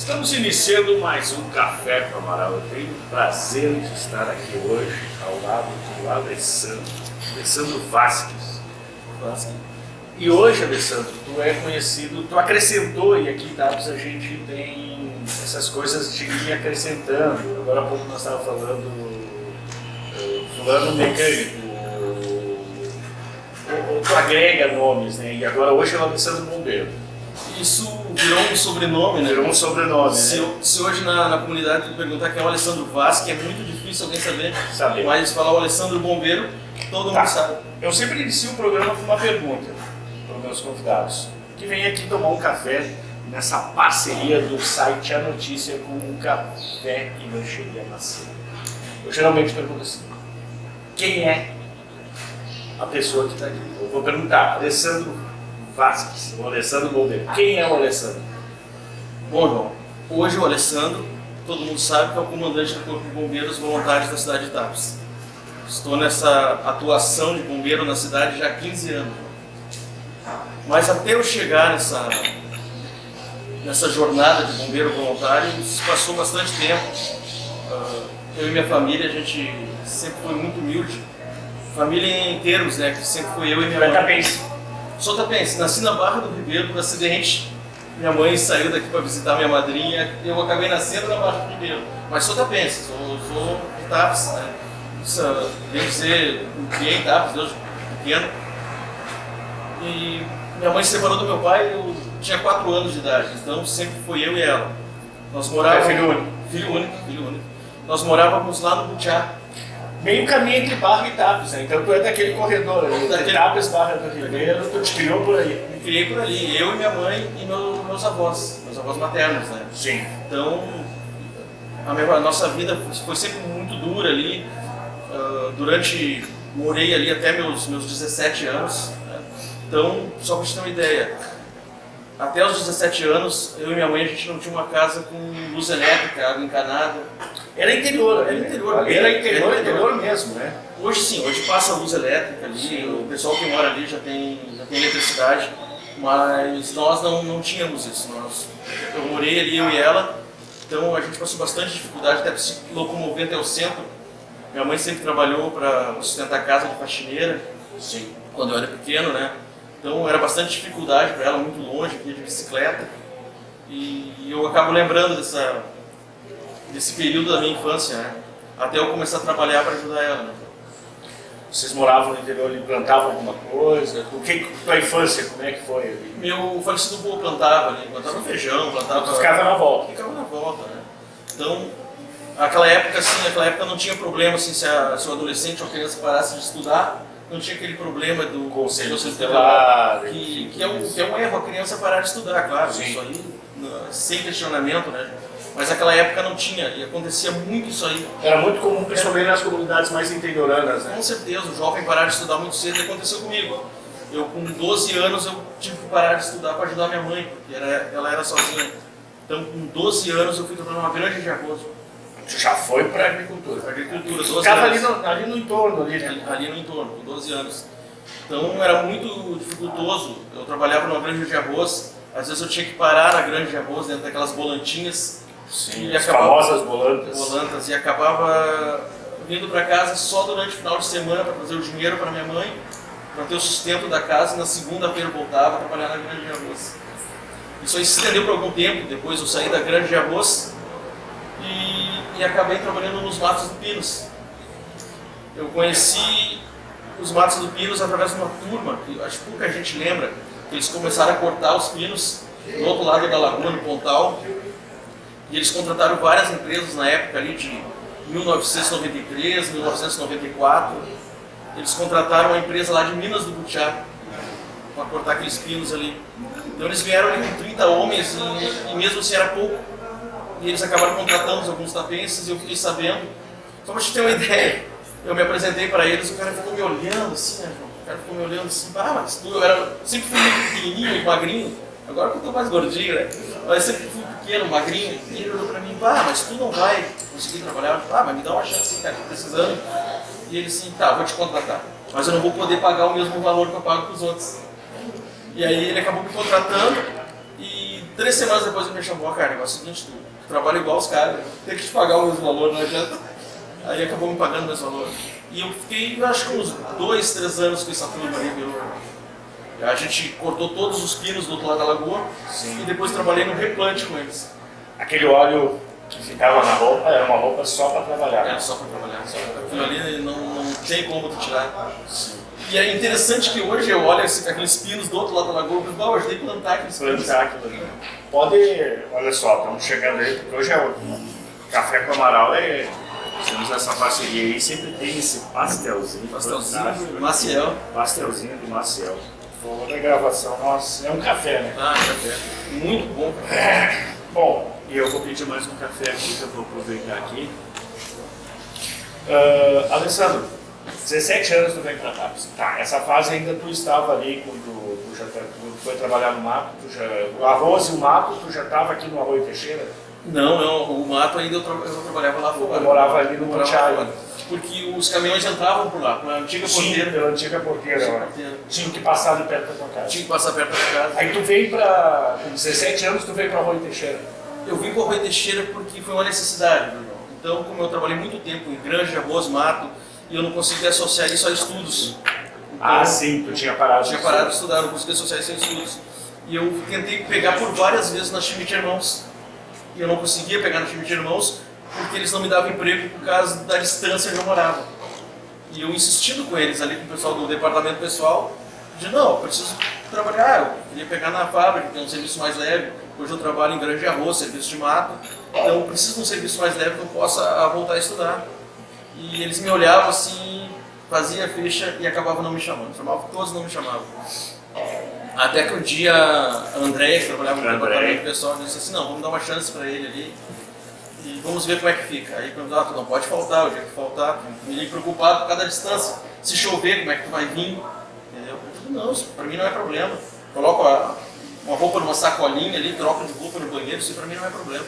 Estamos iniciando mais um Café com Amaral. Eu tenho o prazer de estar aqui hoje ao lado do Alessandro Vasques. E hoje, Alessandro, tu é conhecido, tu acrescentou, e aqui em Tapes a gente tem essas coisas de ir acrescentando. Agora há pouco nós estávamos falando fulano mecânico, tu agrega nomes, né? E agora hoje é o Alessandro Bombeiro. Isso virou um sobrenome, né? Virou um sobrenome, se hoje na comunidade tu perguntar quem é o Alessandro Vasques, é muito difícil alguém saber. Mas falar o Alessandro Bombeiro, todo mundo sabe. Eu sempre inicio o programa com uma pergunta para os meus convidados, que vem aqui tomar um café nessa parceria do site A Notícia com o Café e Lancheria Macedo. Eu geralmente pergunto assim: quem é a pessoa que está aqui? Eu vou perguntar, Alessandro Vasques, o Alessandro Bombeiro. Quem é o Alessandro? Bom, João, hoje o Alessandro, todo mundo sabe que é o comandante do Corpo de Bombeiros Voluntários da cidade de Tapes. Estou nessa atuação de bombeiro na cidade já há 15 anos. Mas até eu chegar nessa jornada de bombeiro voluntário, passou bastante tempo. Eu e minha família, a gente sempre foi muito humilde. Família em termos, né? Que sempre foi eu e minha mãe. Sou tapense, nasci na Barra do Ribeiro por acidente. Minha mãe saiu daqui para visitar minha madrinha, eu acabei nascendo na Barra do Ribeiro. Mas sou tapense, sou de Tapes, né? Deve ser criei em Tapes, desde pequeno. E minha mãe se separou do meu pai, eu tinha 4 anos de idade, então sempre foi eu e ela. Nós morávamos... filho único? Filho único. Nós morávamos lá no Butiá. Meio caminho entre Barra e Tapes, né? Então tu é daquele corredor ali, Tapes, Barra do Ribeiro, tu te criou por aí. Me criei por ali, eu e minha mãe e meus avós maternos, né? Sim. Então, a nossa vida foi sempre muito dura ali. Morei ali até meus 17 anos. Né? Então, só para te ter uma ideia, até os 17 anos, eu e minha mãe, a gente não tinha uma casa com luz elétrica, água encanada. Era interior, Era interior mesmo, né? Hoje sim, hoje passa a luz elétrica ali, sim. O pessoal que mora ali já tem eletricidade, mas nós não tínhamos isso. Eu morei ali, eu e ela, então a gente passou bastante dificuldade até para se locomover até o centro. Minha mãe sempre trabalhou para sustentar a casa de faxineira, sim, quando eu era pequeno, né? Então era bastante dificuldade para ela, muito longe, via de bicicleta. E eu acabo lembrando desse período da minha infância, né? Até eu começar a trabalhar para ajudar ela. Né? Vocês moravam no interior e plantavam alguma coisa? Tua infância, como é que foi? Meu falecido avô plantava feijão, plantava... Ficava na volta. Ficava na volta, né? Então, naquela época não tinha problema assim, se o adolescente ou a criança parasse de estudar, não tinha aquele problema do conselho tutelar, que é um erro a criança parar de estudar, claro, sim. Isso aí sem questionamento, né? Mas naquela época não tinha, e acontecia muito isso aí. Era muito comum, principalmente nas comunidades mais interioranas, né? Com certeza, o jovem parar de estudar muito cedo, e aconteceu comigo. Eu com 12 anos eu tive que parar de estudar para ajudar minha mãe, porque ela era sozinha. Então com 12 anos eu fui trabalhar numa granja de arroz. Você já foi para a agricultura? Agricultura, 12 ficava anos. Ali no entorno, né? Ali no entorno, com 12 anos. Então era muito dificultoso. Eu trabalhava numa granja de arroz, às vezes eu tinha que parar na granja de arroz, dentro daquelas volantinhas. Sim, as famosas volantas. E acabava vindo para casa só durante o final de semana para trazer o dinheiro para minha mãe, para ter o sustento da casa, e na segunda-feira eu voltava a trabalhar na granja de arroz. Isso aí se estendeu por algum tempo, depois eu saí da granja de arroz e acabei trabalhando nos Matos do Pinos. Eu conheci os Matos do Pinos através de uma turma, que acho que pouca gente lembra, que eles começaram a cortar os pinos do outro lado da lagoa, no Pontal, e eles contrataram várias empresas na época ali de 1993, 1994. Eles contrataram uma empresa lá de Minas do Butiá para cortar aqueles pinos ali. Então eles vieram ali com 30 homens e mesmo assim era pouco. E eles acabaram contratando alguns tapenses e eu fiquei sabendo. Só para te ter uma ideia, eu me apresentei para eles, o cara ficou me olhando assim, né, João? O cara ficou me olhando assim, mas tu, sempre fui muito pequenininho e magrinho, agora que eu tô mais gordinho, né? Mas sempre fui pequeno, magrinho, e ele olhou para mim, mas tu não vai conseguir trabalhar? Mas me dá uma chance, cara, tô precisando. E ele assim, tá, vou te contratar, mas eu não vou poder pagar o mesmo valor que eu pago para os outros. E aí ele acabou me contratando e 3 semanas depois ele me chamou, cara, é o seguinte, tu trabalha igual os caras, tem que te pagar o mesmo valor, não adianta. Aí acabou me pagando o mesmo valor. E eu fiquei, acho que uns 2, 3 anos com essa turma ali, viu? A gente cortou todos os pinos do outro lado da lagoa. Sim. E depois trabalhei no replante com eles. Aquele óleo que ficava na roupa era uma roupa só para trabalhar? Era só para trabalhar. Aquilo ali não tem como tu tirar. Sim. E é interessante que hoje eu olho aqueles pinos do outro lado da lagoa e digo, eu ajudei a plantar aqueles pinos. Plantar aquilo ali. Pode, olha só, estamos chegando aí, porque hoje é o Café com Amaral, temos essa parceria aí, sempre tem esse pastelzinho do Maciel. Pastelzinho do Maciel. Toda a gravação, nossa, é um café, né? Ah, café. Muito bom. Bom, e eu vou pedir mais um café aqui, que eu vou aproveitar aqui. Alessandro, 17 anos tu vem pra TAPS. Tá, essa fase ainda tu estava ali quando tu foi trabalhar no mato, o arroz e o mato, tu já estava aqui no Arroio Teixeira? Não, o mato ainda eu trabalhava lá fora. Eu morava ali no Monteiro. Porque os caminhões entravam por lá, pela antiga porteira. Pela antiga porteira. Tinha que passar ali perto da tua casa. Tinha que passar perto da casa. Aí tu veio com 17 anos, tu veio para Arroio Teixeira? Eu vim para Arroio Teixeira porque foi uma necessidade, Bruno. Então, como eu trabalhei muito tempo em granja, arroz, mato, e eu não conseguia associar isso a estudos. Então, sim, tu tinha parado. Tinha parado de estudar, eu não conseguia associar isso a estudos. E eu tentei pegar por várias vezes na Schmidt Irmãos. E eu não conseguia pegar na Schmidt Irmãos porque eles não me davam emprego por causa da distância onde eu morava. E eu insistindo com eles ali, com o pessoal do departamento pessoal, de não, eu preciso trabalhar, eu queria pegar na fábrica, que é um serviço mais leve. Hoje eu trabalho em granja de arroz, serviço de mato, então eu preciso de um serviço mais leve que eu possa voltar a estudar. E eles me olhavam assim, fazia a ficha e acabavam não me chamando. Todos não me chamavam. Até que um dia a Andréia, que trabalhava no departamento pessoal, disse assim, não, vamos dar uma chance para ele ali e vamos ver como é que fica. Aí perguntou, tu não pode faltar, o dia que faltar, me preocupado por causa da distância. Se chover, como é que tu vai vir? Entendeu? Eu digo, não, isso para mim não é problema. Coloco uma roupa numa sacolinha ali, troco de roupa no banheiro, isso para mim não é problema.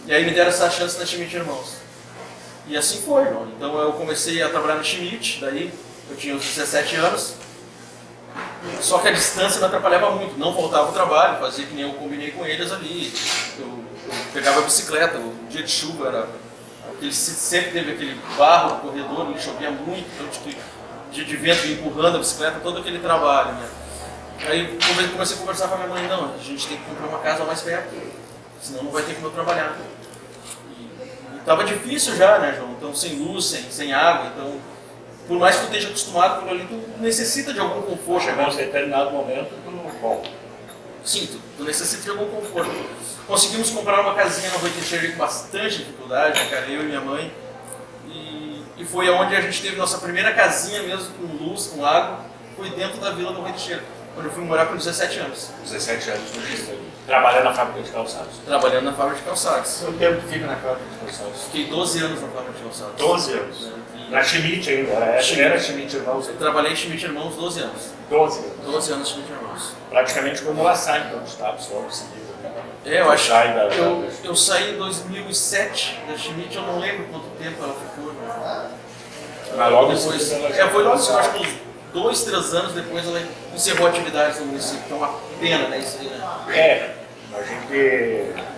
E aí me deram essa chance na Schmidt Irmãos. E assim foi, João. Então eu comecei a trabalhar na Schmidt, daí eu tinha uns 17 anos. Só que a distância me atrapalhava muito, não faltava o trabalho, fazia que nem eu combinei com eles ali. Eu pegava a bicicleta, o dia de chuva sempre teve aquele barro no corredor, ele chovia muito, então dia de vento empurrando a bicicleta, todo aquele trabalho, né? Aí comecei a conversar com a minha mãe, não, a gente tem que comprar uma casa mais perto, senão não vai ter como eu trabalhar. E estava difícil já, né, João? Então sem luz, sem água, então por mais que tu esteja acostumado com ali, tu necessita de algum conforto. Chegou a um determinado momento, bom. Sim, tu necessita de algum conforto. Conseguimos comprar uma casinha na Arroio Teixeira com bastante dificuldade, cara, eu e minha mãe. E foi onde a gente teve nossa primeira casinha mesmo, com luz, com água, foi dentro da vila do Arroio Teixeira, onde eu fui morar com 17 anos. 17 anos no Rio. Trabalhando na fábrica de calçados? Trabalhando na fábrica de calçados. Quanto tempo fica na fábrica de calçados? Fiquei 12 anos na fábrica de calçados. 12 anos? Na Schmidt ainda? Era Schmidt Irmãos? Eu trabalhei em Schmidt Irmãos 12 anos. 12 anos? 12 anos em Schmidt Irmãos. Praticamente quando ela sai então, dos TAPS, logo em seguida. Eu acho que eu saí em 2007 da Schmidt, eu não lembro quanto tempo ela ficou. Mas logo depois foi logo, eu acho que uns 2, 3 anos depois ela encerrou atividades no município. Então, uma pena, né, isso aí, né? A gente...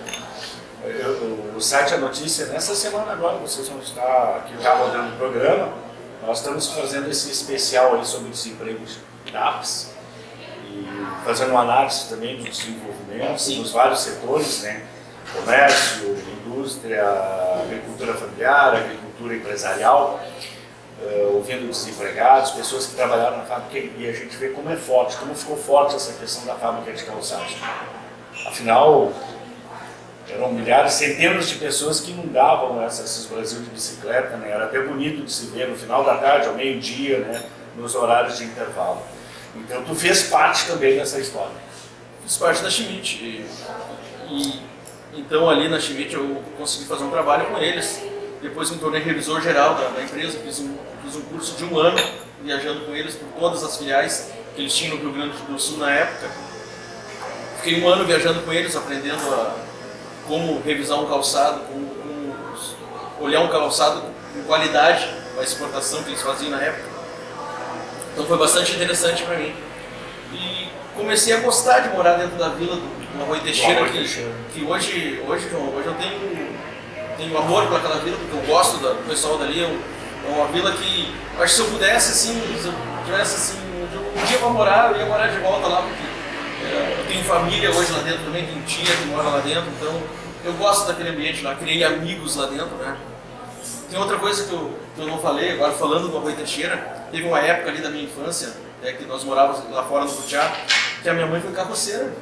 O site A Notícia, nessa semana agora, vocês vão estar aqui rodando o programa, nós estamos fazendo esse especial aí sobre desemprego de TAPS e fazendo uma análise também do desenvolvimento dos vários setores, né? Comércio, indústria, agricultura familiar, agricultura empresarial, ouvindo desempregados, pessoas que trabalharam na fábrica, e a gente vê como é forte, como ficou forte essa questão da fábrica de calçados. Afinal, eram milhares, centenas de pessoas que inundavam esses Brasil de bicicleta, né? Era até bonito de se ver no final da tarde, ao meio-dia, né? Nos horários de intervalo. Então tu fez parte também dessa história. Fiz parte da Schmidt. Então ali na Schmidt eu consegui fazer um trabalho com eles. Depois me tornei revisor geral da empresa, fiz um curso de 1 ano, viajando com eles por todas as filiais que eles tinham no Rio Grande do Sul na época. Fiquei 1 ano viajando com eles, aprendendo como revisar um calçado, como olhar um calçado com qualidade para a exportação que eles faziam na época. Então foi bastante interessante para mim. E comecei a gostar de morar dentro da vila no Arroio Teixeira, que hoje eu tenho amor por aquela vila, porque eu gosto do pessoal dali. É uma vila que, acho que se eu pudesse, assim, se eu tivesse assim, um dia para morar, eu ia morar de volta lá, porque eu tenho família hoje lá dentro também, tenho tia que mora lá dentro, então eu gosto daquele ambiente lá, criei amigos lá dentro, né? Tem outra coisa que eu não falei, agora falando do Arroio Teixeira, teve uma época ali da minha infância, que nós morávamos lá fora no Butiá, que a minha mãe foi carroceira.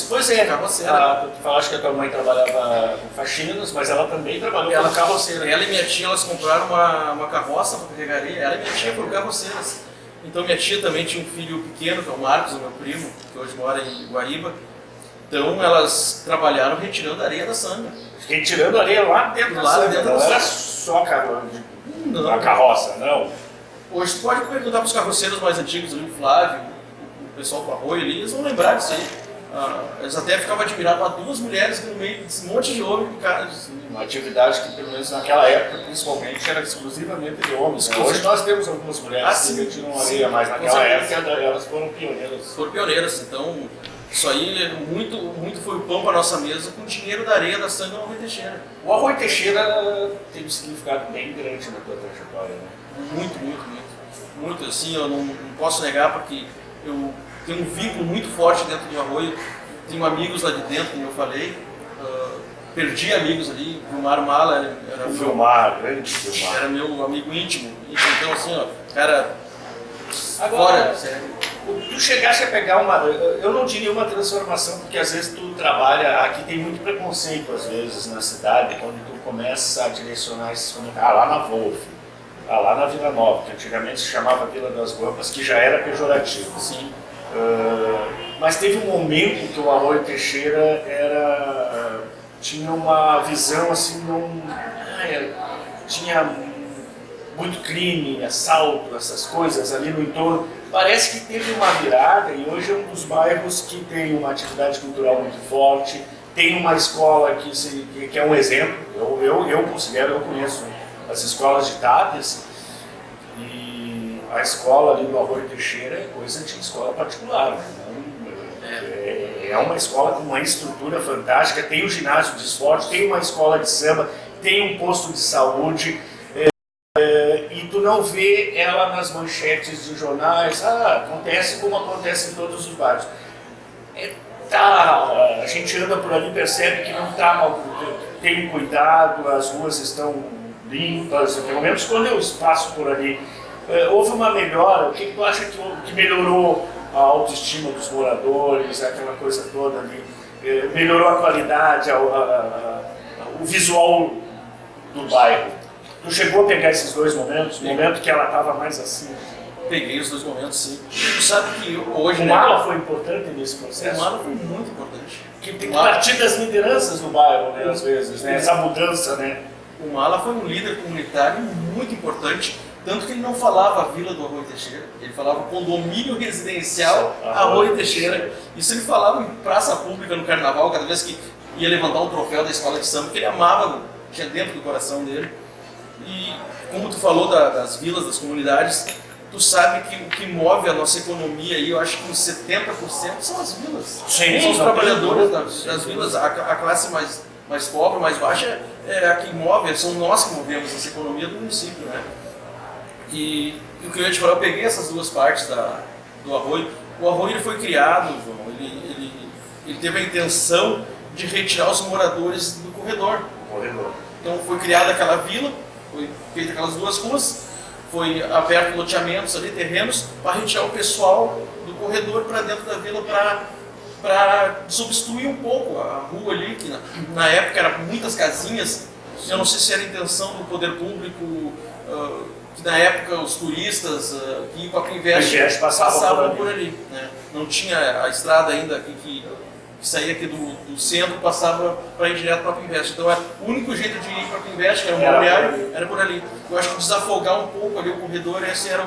Pois é, carroceira. Tu falaste que a tua mãe trabalhava com faxinas, mas ela também trabalhou como carroceira. Ela e minha tia, elas compraram uma carroça para carregaria, ela e minha tia foram carroceiras. Então minha tia também tinha um filho pequeno, que é o Marcos, o meu primo, que hoje mora em Guaíba. Então elas trabalharam retirando areia da sanga. Retirando areia lá dentro da sanga, não era só a carroça, não. Hoje tu pode perguntar para os carroceiros mais antigos, ali, o Flávio, o pessoal do Arroio ali, eles vão lembrar disso aí. Eles até ficavam admirados com 2 mulheres no meio desse monte de homem. Uma atividade que, pelo menos naquela época, principalmente, era exclusivamente de homens. Hoje nós temos algumas mulheres que retiram areia, mas naquela época elas foram pioneiras. Foram pioneiras, então isso aí muito foi o pão para nossa mesa com o dinheiro da areia da sanga no Arroio Teixeira. O Arroio Teixeira teve um significado bem grande na tua trajetória, né? Muito, assim, eu não posso negar, porque eu tenho um vínculo muito forte dentro do Arroio, tenho amigos lá de dentro, como eu falei, perdi amigos ali, o Vilmar Mala era meu amigo íntimo, então assim, ó, cara, agora, sério. Tu chegaste a pegar eu não diria uma transformação, porque às vezes tu trabalha, aqui tem muito preconceito às vezes na cidade, quando tu começa a direcionar esses comentários, lá na Wolf, lá na Vila Nova, que antigamente se chamava Vila das Guampas, que já era pejorativo. Sim. Mas teve um momento que o Arroio Teixeira tinha uma visão assim, tinha muito crime, assalto, essas coisas ali no entorno. Parece que teve uma virada e hoje é um dos bairros que tem uma atividade cultural muito forte, tem uma escola que é um exemplo, eu considero, eu conheço as escolas de Tápias, e a escola ali do Arroio Teixeira é coisa de escola particular, né? É uma escola com uma estrutura fantástica, tem um ginásio de esporte, tem uma escola de samba, tem um posto de saúde, e tu não vê ela nas manchetes de jornais, acontece como acontece em todos os bairros. A gente anda por ali e percebe que não está mal, tem cuidado, as ruas estão limpas, pelo menos quando eu passo por ali. Houve uma melhora. O que tu acha que melhorou a autoestima dos moradores, aquela coisa toda ali? Melhorou a qualidade, o visual do bairro? Tu chegou a pegar esses 2 momentos? O momento que ela estava mais assim? Peguei os 2 momentos, sim. Tu sabe que hoje... O Mala foi importante nesse processo? O Mala foi muito importante. Que tem que partir das lideranças do bairro, né, às vezes, né? Essa mudança, né? O Mala foi um líder comunitário muito importante, tanto que ele não falava a Vila do Arroio Teixeira, ele falava condomínio residencial Arroio Teixeira. Isso ele falava em praça pública no carnaval, cada vez que ia levantar um troféu da escola de samba, que ele amava, tinha dentro do coração dele. E como tu falou das vilas, das comunidades, tu sabe que o que move a nossa economia aí, eu acho que uns 70% são as vilas. Sim, são os trabalhadores das vilas, a classe mais pobre, mais baixa, é a que move, são nós que movemos essa economia do município, né? E o que eu ia te falar, eu peguei essas 2 partes do Arroio. O Arroio ele foi criado, João, ele teve a intenção de retirar os moradores do corredor. Então foi criada aquela vila, foi feita aquelas 2 ruas, foi aberto loteamentos ali, terrenos, para retirar o pessoal do corredor para dentro da vila, para substituir um pouco a rua ali, que na época eram muitas casinhas. Eu não sei se era a intenção do poder público, que na época os turistas que iam para Pinvest passavam por ali, né? Não tinha a estrada ainda que saía aqui do centro, passava para ir direto para Pinvest. Então o único jeito de ir para Pinvest, que era um balneário, era por ali. Eu acho que desafogar um pouco ali o corredor, esse era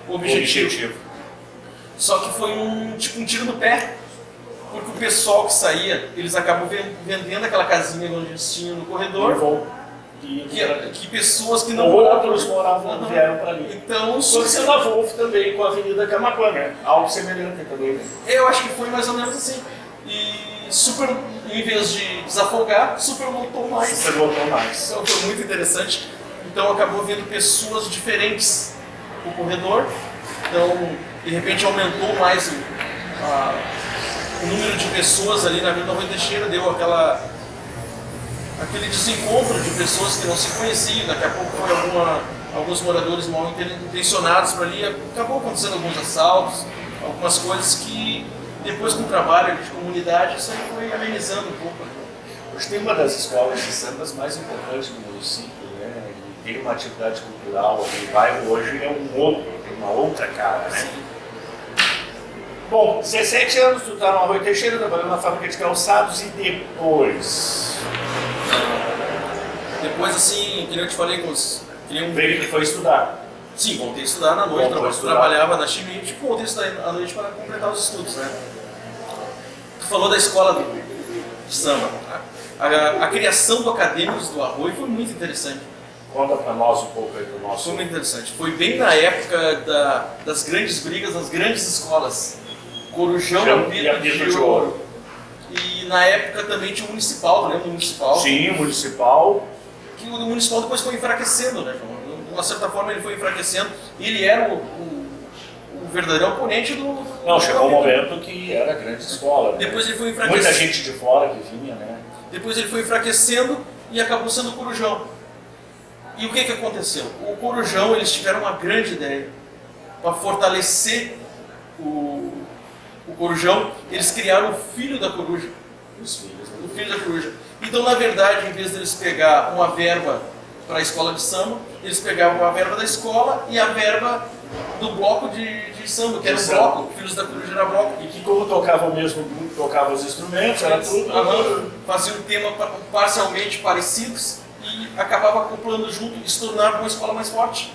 o objetivo. Só que foi um tiro no pé, porque o pessoal que saía, eles acabam vendendo aquela casinha onde eles tinham no corredor. Que pessoas que não moravam vieram para ali. Então, aconteceu na Wolf também, com a Avenida Camaquã, né? Algo semelhante também. Eu acho que foi mais ou menos assim. E super, em vez de desafogar, super lotou mais. Super lotou mais. Então foi muito interessante. Então acabou vindo pessoas diferentes no corredor. Então, de repente aumentou mais o número de pessoas ali na Vila do Arroio Teixeira, deu aquele desencontro de pessoas que não se conheciam. Daqui a pouco foi alguns moradores mal intencionados para ali, acabou acontecendo alguns assaltos, algumas coisas que depois com o trabalho de comunidade isso aí foi amenizando um pouco. Hoje tem uma das escolas de sambas mais importantes do município, né? E tem uma atividade cultural, o bairro hoje é tem uma outra cara, né? Bom, 17 anos tu tá no Arroio Teixeira, trabalhando na fábrica de calçados e depois? Depois assim, que eu te falei, Veio que foi estudar. Sim, voltei a estudar na noite, trabalhava na Schmidt, voltei a estudar à noite para completar os estudos, né? Tu falou da escola de samba. A criação do Acadêmicos do Arroio foi muito interessante. Conta para nós um pouco aí do nosso... Foi muito interessante. Foi bem na época das grandes brigas, das grandes escolas. Corujão e Apito de Ouro. E na época também tinha o Municipal, lembra do Municipal? Sim, o Municipal. Que o Municipal depois foi enfraquecendo, né, João? De uma certa forma ele foi enfraquecendo. E ele era o verdadeiro oponente do... Não, chegou um momento que era a grande escola. Né? Depois ele foi enfraquecendo. Muita gente de fora que vinha, né? Depois ele foi enfraquecendo e acabou sendo o Corujão. E o que aconteceu? O Corujão, eles tiveram uma grande ideia para fortalecer o Corujão. Eles criaram o filho da coruja. Os filhos, né? O filho da coruja. Então, na verdade, em vez deles pegar uma verba para a escola de samba, eles pegavam a verba da escola e a verba do bloco de samba, que era o bloco. Filhos da Coruja era bloco. E que como tocava o mesmo grupo, tocava os instrumentos, era tudo... Fazia um tema parcialmente parecidos e acabava acoplando junto e se tornava uma escola mais forte.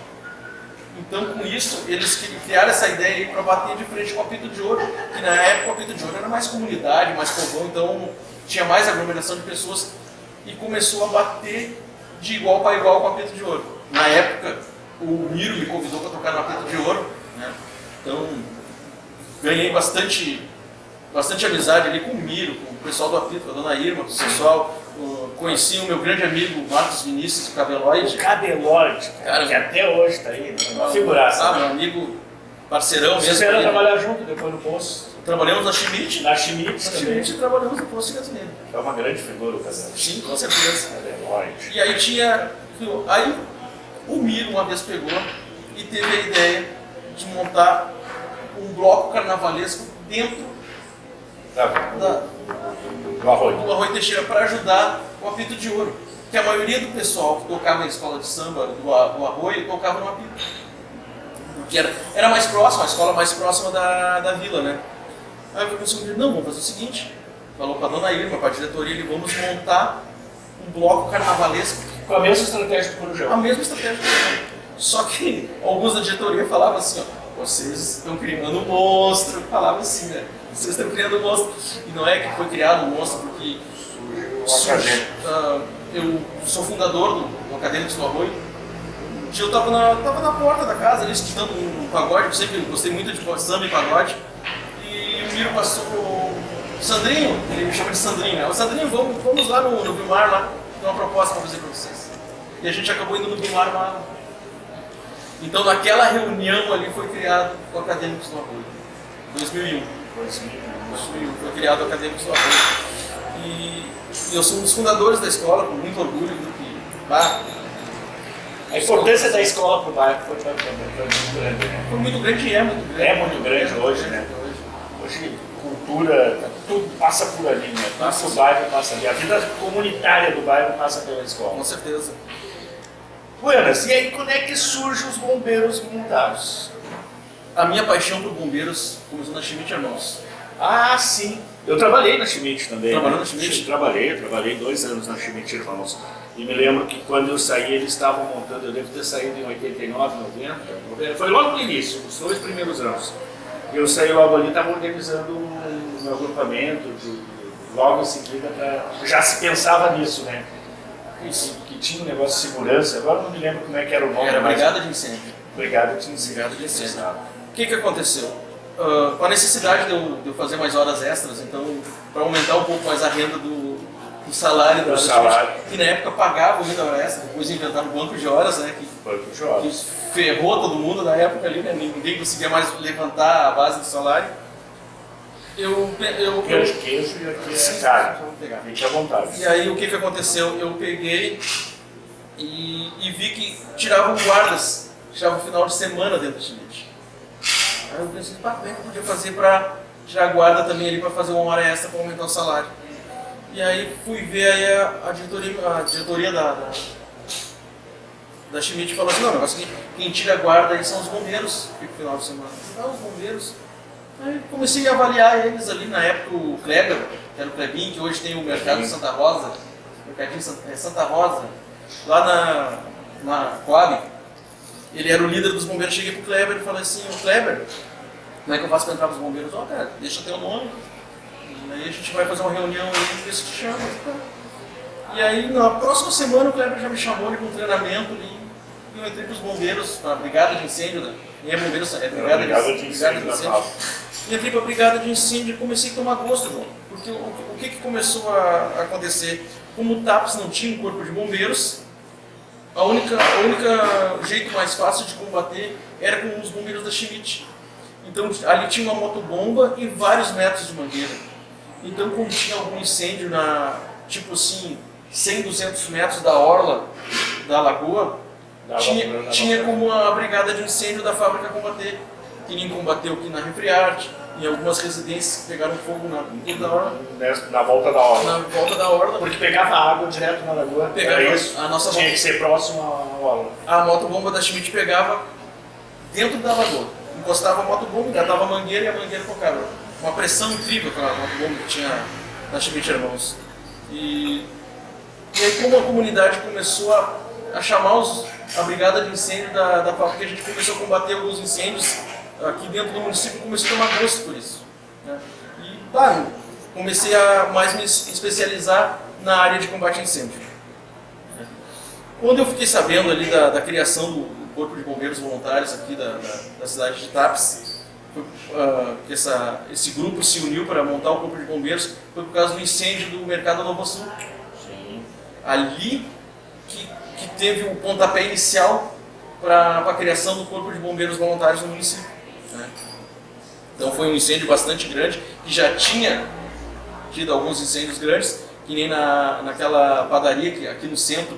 Então, com isso, eles criaram essa ideia para bater de frente com o Apito de Ouro, que na época o Apito de Ouro era mais comunidade, mais povão, então tinha mais aglomeração de pessoas e começou a bater de igual para igual com o Apito de Ouro. Na época, o Miro me convidou para tocar no Apito de Ouro, né? Então ganhei bastante amizade ali com o Miro, com o pessoal do Apito, com a dona Irma, com o pessoal. Conheci o meu grande amigo Marcos Vinícius, o Cabeloide. O Cabeloide, cara, que até hoje está aí, né? Uma figuraça. Meu amigo, parceirão mesmo. Vocês vieram trabalhar junto depois no posto? Trabalhamos na Schmidt. Na Schmidt também. E trabalhamos no posto de gasolina. É uma grande figura o Cabeloide. Sim, com certeza. Cabeloide. E aí tinha... Aí o Miro uma vez pegou e teve a ideia de montar um bloco carnavalesco dentro do Arroio. Do Arroio Teixeira para ajudar o Apito de Ouro. Que a maioria do pessoal que tocava na escola de samba do Arroio tocava no Apito. Porque era mais próximo, a escola mais próxima da vila, né? Aí eu pensei, não, vamos fazer o seguinte. Falou para a dona Irma, para a diretoria, vamos montar um bloco carnavalesco. Com a mesma estratégia do Corujão. A mesma estratégia do Corujão. Só que alguns da diretoria falavam assim, ó, vocês estão criando um monstro. Falavam assim, né? Vocês estão criando um monstro. E não é que foi criado um monstro porque eu sou fundador do Acadêmicos do Arroio. Um dia eu estava na porta da casa ali escutando um pagode, eu sempre gostei muito de samba e pagode. E o Miro passou o Sandrinho, ele me chama de Sandrinho, né? O Sandrinho, vamos lá no Vilmar, lá, tem uma proposta para fazer para vocês. E a gente acabou indo no Vilmar lá. Então naquela reunião ali foi criado o Acadêmicos do Arroio, 2001. 2001 foi criado o Acadêmicos do Arroio. E eu sou um dos fundadores da escola, com muito orgulho do que... A importância da escola para o bairro foi muito grande, né? Foi muito grande e é muito grande. É muito grande hoje, né? Hoje, cultura, tudo passa por ali, né? Tudo o bairro passa ali. A vida comunitária do bairro passa pela escola. Com certeza. Buenas, e aí quando é que surgem os bombeiros voluntários? A minha paixão por bombeiros começou na Schmidt Irmãos. Ah, sim. Eu trabalhei na Schmidt também. Trabalhou né? na Schmidt? Trabalhei 2 anos na Schmidt Irmãos. E me lembro que quando eu saí, eles estavam montando, eu devo ter saído em 89, 90. Foi logo no início, os 2 primeiros anos. Eu saí logo ali, estava organizando um agrupamento, logo em seguida, já se pensava nisso, né? Isso, que tinha um negócio de segurança, agora não me lembro como é que era o nome. Era Brigada de Incêndio. Brigada de Incêndio. Brigada de Incêndio. O que aconteceu? Com a necessidade de eu fazer mais horas extras, então para aumentar um pouco mais a renda do salário da salário. Que na época pagava ainda hora extra, depois inventaram o banco de horas, né? Banco de horas. Que ferrou todo mundo na época ali, né? Ninguém conseguia mais levantar a base do salário. Queijo e aqui é carne. Fique à vontade. E aí o que aconteceu? Eu peguei e vi que tiravam guardas, tiravam final de semana dentro da Schmidt. Aí eu pensei, como é que eu podia fazer para tirar guarda também ali para fazer uma hora extra para aumentar o salário? E aí fui ver aí a diretoria da Schmidt falou assim, não, o negócio é que quem tira guarda aí são os bombeiros, fica no final de semana. Então, os bombeiros. Aí comecei a avaliar eles ali, na época o Kleber, que era o Klebinho, que hoje tem o Mercado Santa Rosa, Mercadinho Santa Rosa, lá na Coab. Ele era o líder dos bombeiros, cheguei pro Kleber e falei assim, Kleber, como é que eu faço para entrar pros bombeiros? Ó, cara, deixa teu nome, e aí a gente vai fazer uma reunião aí e ver se te chama. E aí na próxima semana o Kleber já me chamou ali para um treinamento ali, e eu entrei pros bombeiros, para a brigada de incêndio, né? Nem é bombeiros, é brigada de incêndio. E entrei para a brigada de incêndio e comecei a tomar gosto, João. Porque o que começou a acontecer? Como o TAPS não tinha um corpo de bombeiros, a única jeito mais fácil de combater era com os bombeiros da Schmidt. Então ali tinha uma motobomba e vários metros de mangueira. Então quando tinha algum incêndio tipo assim, 100, 200 metros da orla da lagoa, tinha como a brigada de incêndio da fábrica combater. Que nem combateu aqui na Refriarte, em algumas residências que pegaram fogo na orla. Na volta da orla. Na volta da orla. Porque pegava água direto na lagoa. Pegava isso. Tinha que ser próximo à orla. A motobomba da Schmidt pegava dentro da lagoa. Encostava a motobomba, engatava a mangueira e a mangueira tocava. Uma pressão incrível aquela motobomba que tinha na Schmidt Irmãos. E aí como a comunidade começou a chamar a brigada de incêndio da fábrica, a gente começou a combater alguns incêndios aqui dentro do município, comecei a tomar gosto por isso. Né? E, claro, comecei a mais me especializar na área de combate a incêndio. Quando eu fiquei sabendo ali da criação do Corpo de Bombeiros Voluntários aqui da cidade de TAPS, que esse grupo se uniu para montar o Corpo de Bombeiros, foi por causa do incêndio do Mercado Novo Sul. Sim. Ali que teve o pontapé inicial para a criação do Corpo de Bombeiros Voluntários no município. Né? Então foi um incêndio bastante grande, que já tinha tido alguns incêndios grandes, que nem naquela padaria aqui no centro,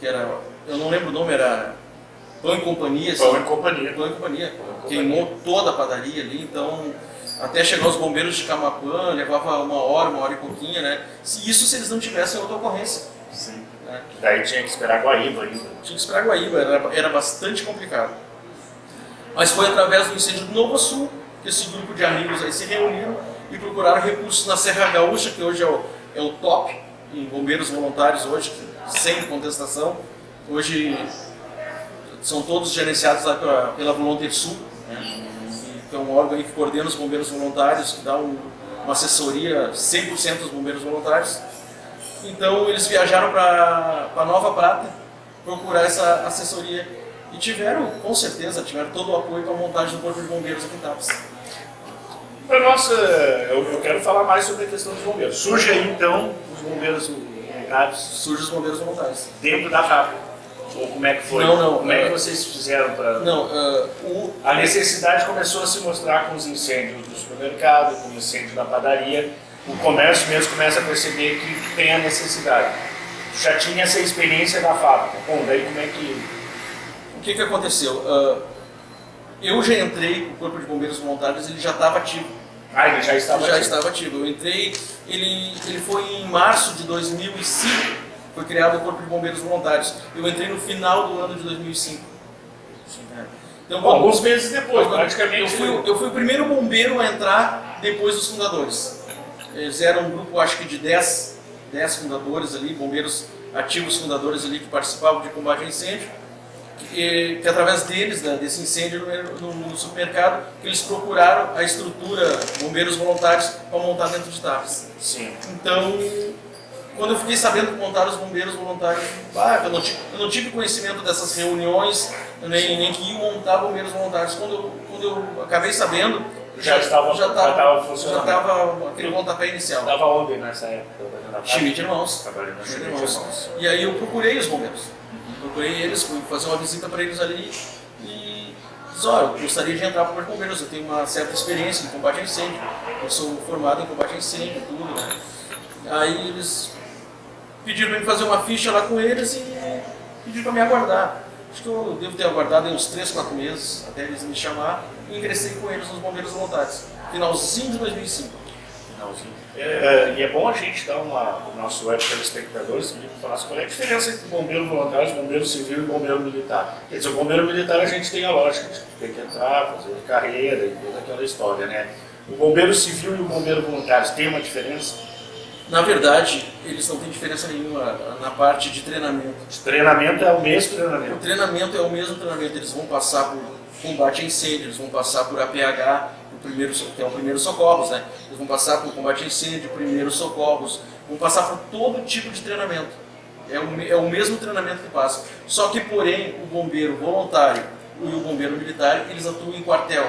que era, eu não lembro o nome, era Pão e Companhia. Pão e Companhia. Pão e Companhia. Queimou toda a padaria ali, então até chegar os bombeiros de Camaquã, levava uma hora e pouquinho, né? Isso se eles não tivessem outra ocorrência. Sim. Né? Daí tinha que esperar Guaíba ainda. Tinha que esperar Guaíba, era bastante complicado. Mas foi através do incêndio do Novo Sul que esse grupo de amigos aí se reuniram e procuraram recursos na Serra Gaúcha, que hoje é o top em bombeiros voluntários hoje, sem contestação. Hoje são todos gerenciados lá pela Volunteer Sul, né? Que é um órgão aí que coordena os bombeiros voluntários, que dá uma assessoria 100% dos bombeiros voluntários. Então eles viajaram para Nova Prata procurar essa assessoria e com certeza, tiveram todo o apoio para a montagem do Corpo de Bombeiros aqui em TAPS. Para nós, eu quero falar mais sobre a questão dos bombeiros. Surge aí então os bombeiros voluntários? Surge os bombeiros voluntários. Dentro da fábrica? Ou como é que foi? Não. Como é que vocês fizeram para... Não, A necessidade começou a se mostrar com os incêndios do supermercado, com o incêndio da padaria. O comércio mesmo começa a perceber que tem a necessidade. Já tinha essa experiência da fábrica. Bom, daí como é que... O que aconteceu? Eu já entrei, o Corpo de Bombeiros Voluntários ele já estava ativo. Ah, ele já estava ativo? Já estava ativo. Eu entrei, ele foi em março de 2005, foi criado o Corpo de Bombeiros Voluntários. Eu entrei no final do ano de 2005. Então, alguns meses depois, praticamente. Eu fui o primeiro bombeiro a entrar depois dos fundadores. Eles eram um grupo, acho que de 10 fundadores ali, bombeiros ativos fundadores ali que participavam de combate a incêndio. Que através deles, desse incêndio no supermercado, que eles procuraram a estrutura bombeiros voluntários para montar dentro de TAPS. Sim. Então, quando eu fiquei sabendo que montaram os bombeiros voluntários, eu não tive conhecimento dessas reuniões, nem que iam montar bombeiros voluntários. Quando eu acabei sabendo, Já estava funcionando. Já estava aquele pontapé inicial. Estava onde nessa época? Schmidt Irmãos. Trabalhando na Schmidt Irmãos. E aí eu procurei os bombeiros. Procurei eles, fui fazer uma visita para eles ali e disse, eu gostaria de entrar para o Corpo de Bombeiros, eu tenho uma certa experiência em combate a incêndio, eu sou formado em combate a incêndio, tudo, né? Aí eles pediram para mim fazer uma ficha lá com eles e pediram para me aguardar. Acho que eu devo ter aguardado uns 3, 4 meses até eles me chamar e ingressei com eles nos Bombeiros Voluntários, finalzinho de 2005. E é bom a gente dar o nosso web telespectadores que falar qual é a diferença entre bombeiro voluntário, bombeiro civil e bombeiro militar. Quer dizer, o bombeiro militar a gente tem a lógica de tem que entrar, fazer carreira e toda aquela história, né? O bombeiro civil e o bombeiro voluntário tem uma diferença? Na verdade, eles não têm diferença nenhuma na parte de treinamento. O treinamento é o mesmo treinamento? O treinamento é o mesmo treinamento, eles vão passar por combate a incêndio, eles vão passar por APH, que é o primeiro socorros, né? Eles vão passar por combate a incêndio, primeiros socorros, vão passar por todo tipo de treinamento. É o mesmo treinamento que passa. Só que, porém, o bombeiro voluntário e o bombeiro militar, eles atuam em quartel.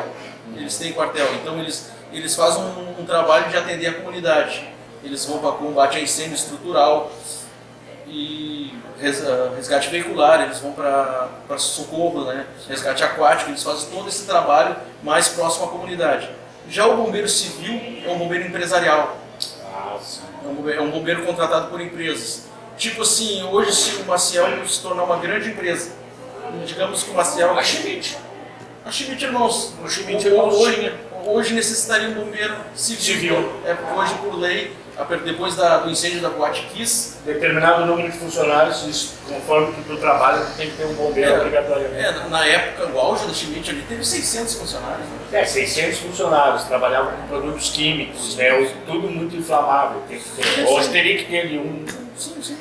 Eles têm quartel, então eles fazem um trabalho de atender a comunidade. Eles vão para combate a incêndio estrutural e resgate veicular, eles vão para socorro, né? Resgate aquático, eles fazem todo esse trabalho mais próximo à comunidade. Já o bombeiro civil é um bombeiro empresarial, é um bombeiro contratado por empresas. Tipo assim, hoje se o Maciel se tornar uma grande empresa, digamos que o Maciel... A Schmidt Irmãos. O Schmidt Irmãos hoje necessitaria um bombeiro civil. Hoje, por lei, depois do incêndio da Boate Kiss, determinado número de funcionários, conforme que tu trabalha, tu tem que ter um bombeiro obrigatoriamente. Na época, o auge da Schmidt ali teve 600 funcionários. Né? 600 funcionários, trabalhavam com produtos químicos, né? Tudo muito inflamável. Tem que ter. Hoje teria que ter ali um... Sim.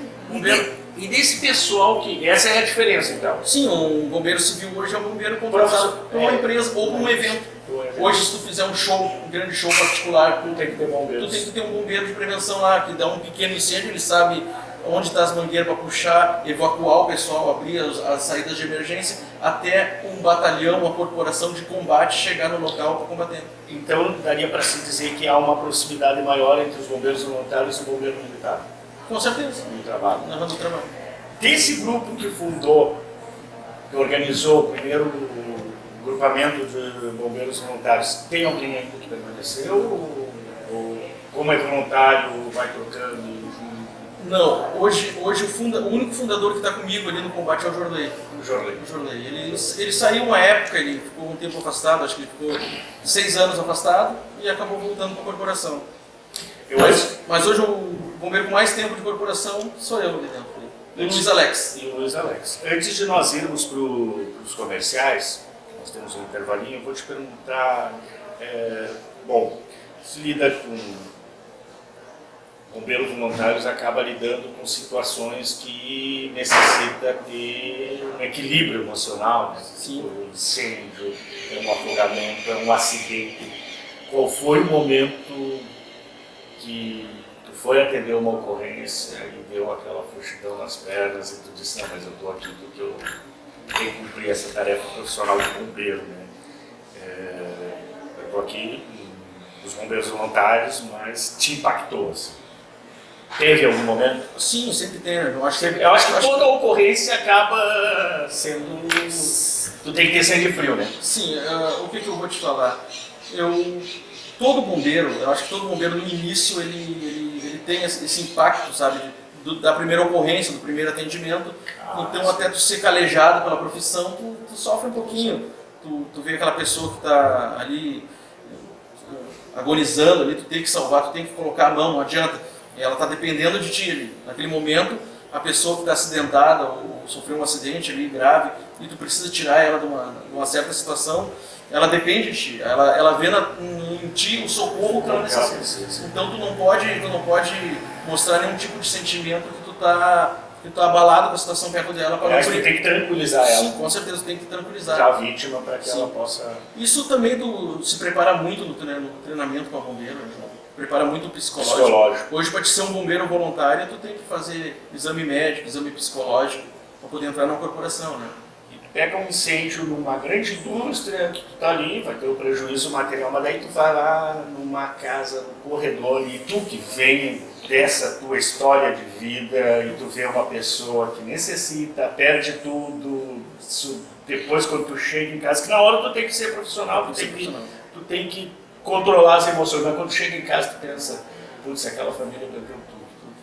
E desse pessoal que... Essa é a diferença, então? Sim, um bombeiro civil hoje é um bombeiro contratado por uma empresa ou por um evento. Hoje, se tu fizer um grande show particular, tu tem que ter bombeiro. Tu tem que ter um bombeiro de prevenção lá, que dá um pequeno incêndio, ele sabe onde está as mangueiras para puxar, evacuar o pessoal, abrir as saídas de emergência, até um batalhão, uma corporação de combate chegar no local para combater. Então, daria para se dizer que há uma proximidade maior entre os bombeiros voluntários e o bombeiro militar? Com certeza. No trabalho. No trabalho. Desse grupo que fundou, que organizou o primeiro grupamento de bombeiros voluntários, tem alguém ainda que permaneceu? Ou como é voluntário, vai trocando? Não, hoje o único fundador que está comigo ali no combate é o Jorley. O Jorley. Ele saiu uma época, ele ficou um tempo afastado, acho que ele ficou 6 anos afastado e acabou voltando para a corporação. Mas hoje o bombeiro com mais tempo de corporação sou eu ali dentro. E o Luiz Alex. Antes de nós irmos para os comerciais, nós temos um intervalinho, eu vou te perguntar, se lida com bombeiros voluntários, acaba lidando com situações que necessita ter um equilíbrio emocional, né? Sim. Um incêndio, um afogamento, um acidente. Qual foi o momento que tu foi atender uma ocorrência e deu aquela frouxidão nas pernas e tu disse, não, mas eu estou aqui porque eu tenho que cumprir essa tarefa profissional de bombeiro, né? Eu estou aqui dos bombeiros voluntários, mas te impactou, assim. Teve algum momento? Sim, sempre tem. Eu acho que toda ocorrência acaba sendo... Tu tem que ter sangue frio, né? Sim, o que eu vou te falar? Todo bombeiro, eu acho que todo bombeiro no início ele tem esse impacto, sabe? Da primeira ocorrência, do primeiro atendimento. Então até tu ser calejado pela profissão, tu sofre um pouquinho. Tu vê aquela pessoa que está ali agonizando, ali, tu tem que salvar, tu tem que colocar a mão, não adianta. Ela está dependendo de ti ali. Naquele momento, a pessoa que está acidentada ou sofreu um acidente ali grave e tu precisa tirar ela de uma certa situação, ela depende de ti. Ela vê em ti o socorro que ela necessita. Então tu não pode mostrar nenhum tipo de sentimento que tu tá abalado com a situação perto dela. Tu tem que tranquilizar ela. Sim, com certeza tem que tranquilizar. A vítima para que ela possa... Isso também se prepara muito no treinamento com a bombeira. Prepara muito o psicológico. Hoje, para te ser um bombeiro voluntário, tu tem que fazer exame médico, exame psicológico, para poder entrar na corporação, né? E pega um incêndio numa grande indústria, que tu tá ali, vai ter o prejuízo material, mas daí tu vai lá numa casa, no corredor, e tu que vem dessa tua história de vida, e tu vê uma pessoa que necessita, perde tudo, depois quando tu chega em casa, que na hora tu tem que ser profissional, tu tem que controlar as emoções, mas quando tu chega em casa tu pensa, putz, aquela família perdeu tudo.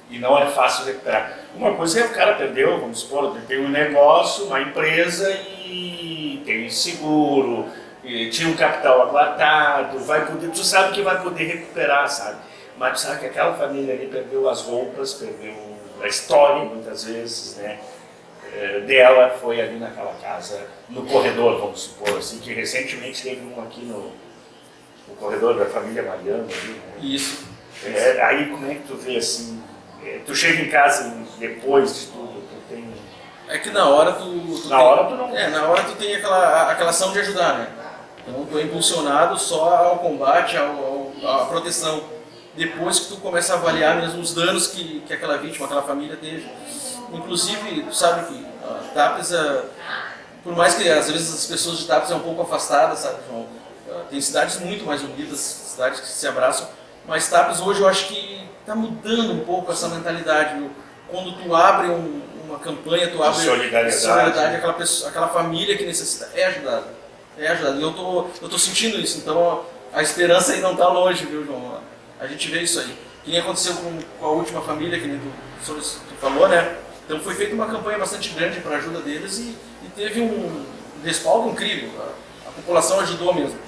E não é fácil recuperar. Uma coisa é o cara perdeu, vamos supor, tem um negócio, uma empresa e tem seguro, e tinha um capital aguardado, vai poder, tu sabe que vai poder recuperar, sabe? Mas tu sabe que aquela família ali perdeu as roupas, perdeu a história muitas vezes, né? Dela foi ali naquela casa, no corredor, vamos supor, assim, que recentemente teve um aqui no corredor da família Mariano. Ali, né? Isso. Aí como é que tu vê assim? Tu chega em casa depois de tudo, tu tem... É que na hora tu na hora tu não... na hora tu tem aquela ação de ajudar, né? Então tu é impulsionado só ao combate, à proteção. Depois que tu começa a avaliar mesmo os danos que aquela vítima, aquela família teve. Inclusive, tu sabe que Tapes, por mais que às vezes as pessoas de Tapes são um pouco afastadas, sabe, João? Tem cidades muito mais unidas, cidades que se abraçam, mas Tapes hoje eu acho que está mudando um pouco essa mentalidade. Viu? Quando tu abre uma campanha, tu abre solidariedade, aquela família que necessita é ajudada. É ajudada. E eu tô sentindo isso, então a esperança aí não está longe, viu, João? A gente vê isso aí. Que nem aconteceu com a última família, que nem tu falou, né? Então foi feita uma campanha bastante grande para a ajuda deles e teve um respaldo incrível. A população ajudou mesmo.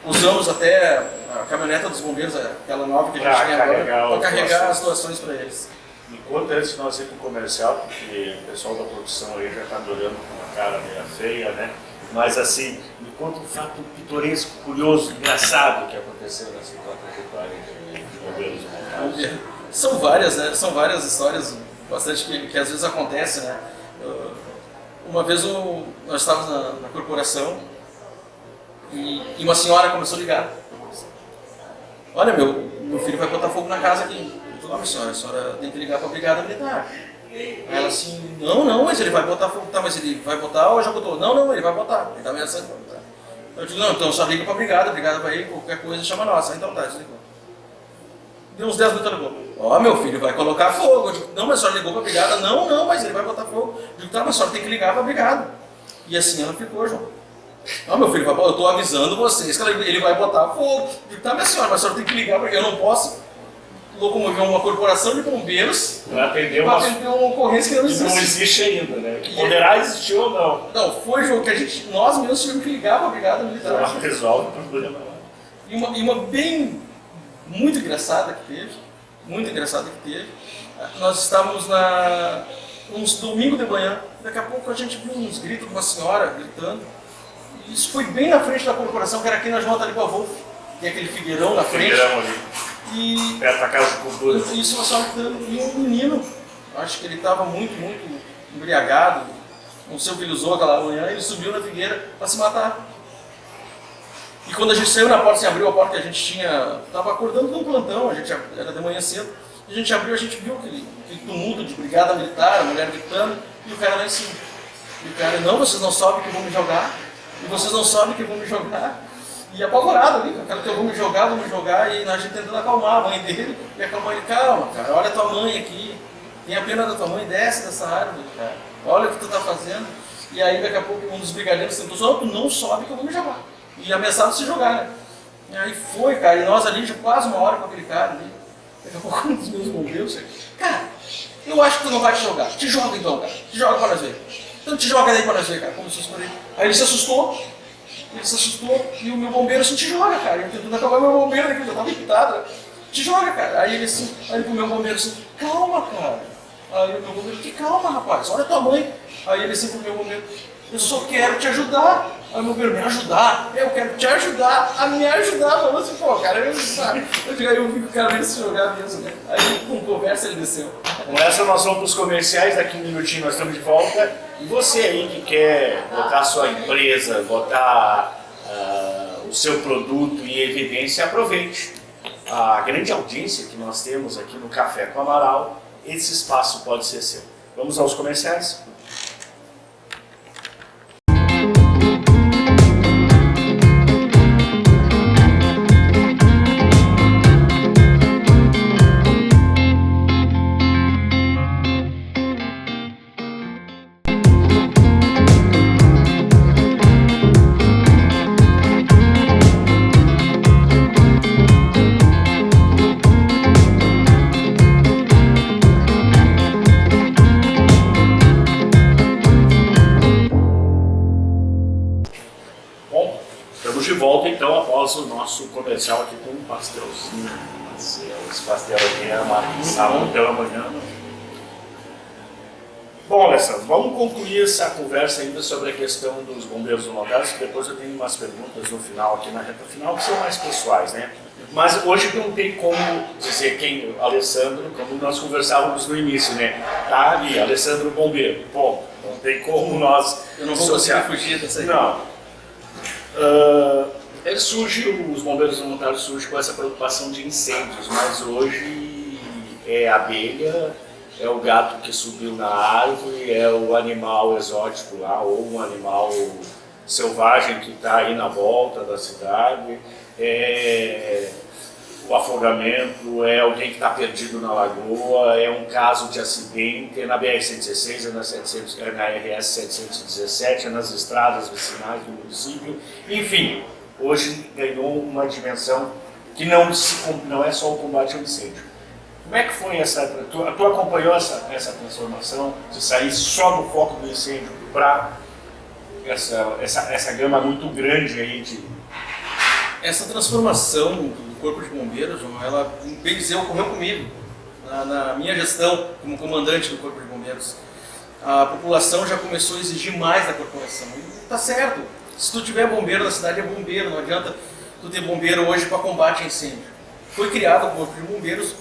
Usamos até a caminhoneta dos bombeiros, aquela nova que a gente tem agora, para carregar as doações para eles. Me conta antes de nós ir para o comercial, porque o pessoal da produção aí já está me olhando com uma cara meio feia, né? Mas assim, me conta um fato pitoresco, curioso, engraçado que aconteceu nessa tua trajetória de bombeiros voluntários. São várias, né? São várias histórias bastante que às vezes acontecem, né? Uma vez nós estávamos na corporação e uma senhora começou a ligar. Olha, meu filho vai botar fogo na casa aqui. Eu falei, minha senhora, a senhora tem que ligar para a brigada militar. Aí ela assim, não, mas ele vai botar fogo. Tá, mas ele vai botar ou já botou? Não, ele vai botar. Ele está ameaçando de botar. Eu digo, não, então só liga para a brigada vai ir, qualquer coisa chama a nossa. Então tá, desligou. Deu uns 10 minutos, ela ligou. Ó, meu filho vai colocar fogo. Eu digo, não, mas a senhora ligou para a brigada. Não, mas ele vai botar fogo. Eu digo, tá, mas a senhora tem que ligar para a brigada. E assim ela ficou, João. Não, meu filho, eu estou avisando vocês que ele vai botar fogo. Eu digo, tá, minha senhora, mas a senhora tem que ligar, porque eu não posso locomover uma corporação de bombeiros para atender uma ocorrência que não existe ainda, né? Que poderá existir ou não. Não, foi, João, que nós mesmos tivemos que ligar para a brigada militar. Resolve o problema. E uma bem muito engraçada que teve, nós estávamos uns domingo de manhã, daqui a pouco a gente viu uns gritos de uma senhora gritando. Isso foi bem na frente da corporação, que era aqui na João Taliba Wolf, tem aquele figueirão na frente. Figueirão ali. E perto da casa de cultura. Isso, uma senhora gritando. E um menino, acho que ele estava muito embriagado, não sei o que ele usou aquela manhã, ele subiu na figueira para se matar. E quando a gente saiu na porta, assim, abriu a porta que a gente tinha, estava acordando de um plantão, era de manhã cedo, a gente abriu, a gente viu aquele tumulto de brigada militar, a mulher gritando, e o cara lá em cima. E o cara, não, vocês não sabem que vão me jogar, e vocês não sabem que vão me jogar. E apavorado ali, aquela que eu vou me jogar, e a gente tentando acalmar a mãe dele, e acalmar ele, calma, cara, olha a tua mãe aqui, tenha pena da tua mãe, desce dessa árvore, cara, olha o que tu tá fazendo. E aí daqui a pouco um dos brigadeiros tentou, tu não sobe que eu vou me jogar. E ameaçaram se jogar, né? E aí foi, cara, e nós ali, quase uma hora com aquele cara ali. Daqui a pouco um dos meus bombeiros, cara, eu acho que tu não vai te jogar. Te joga então, cara. Te joga pra nós ver. Então te joga daí pra nós ver, cara. Começou a se fazer. Aí ele se assustou. E o meu bombeiro assim, te joga, cara. Eu tentando acabar meu bombeiro daqui, eu já tava irritado. Né? Te joga, cara. Aí ele assim, aí pro meu bombeiro assim, calma, cara. Aí o meu bombeiro, que calma, rapaz, olha a tua mãe. Aí ele assim pro meu bombeiro, eu só quero te ajudar. Aí o meu bombeiro, me ajudar? Eu quero te ajudar a me ajudar. Falou assim, pô, cara, eu sabe. Eu digo, aí eu vi que o cara veio se jogar mesmo, né? Aí com conversa ele desceu. Com essa nós vamos para os comerciais, daqui um minutinho nós estamos de volta. E você aí que quer botar a sua empresa, botar o seu produto em evidência, aproveite a grande audiência que nós temos aqui no Café com Amaral. Esse espaço pode ser seu. Vamos aos comerciais? nosso comercial aqui com um pastelzinho. Esse pastel aqui é uma sábado pela manhã. Bom, Alessandro, vamos concluir essa conversa ainda sobre a questão dos bombeiros voluntários, que depois eu tenho umas perguntas no final, aqui na reta final, que são mais pessoais, né? Mas hoje não tem como dizer quem, Alessandro, como nós conversávamos no início, né? Tá ali, Alessandro Bombeiro, ponto. Não tem como nós... Eu não vou conseguir fugir dessa ideia. Não. Os bombeiros voluntários surgem com essa preocupação de incêndios, mas hoje é a abelha, é o gato que subiu na árvore, é o animal exótico lá, ou um animal selvagem que está aí na volta da cidade, é o afogamento, é alguém que está perdido na lagoa, é um caso de acidente, é na BR-116, é na RS-717, é nas estradas vicinais do município, enfim, hoje ganhou uma dimensão que não é só o combate ao incêndio. Como é que foi essa... Tu acompanhou essa transformação de sair só do foco do incêndio para essa gama muito grande aí de... Essa transformação do Corpo de Bombeiros, João, ela, bem dizer, ocorreu comigo, na minha gestão como comandante do Corpo de Bombeiros. A população já começou a exigir mais da corporação. E tá certo, se tu tiver bombeiro na cidade é bombeiro, não adianta tu ter bombeiro hoje para combate a incêndio. Foi criado o Corpo de Bombeiros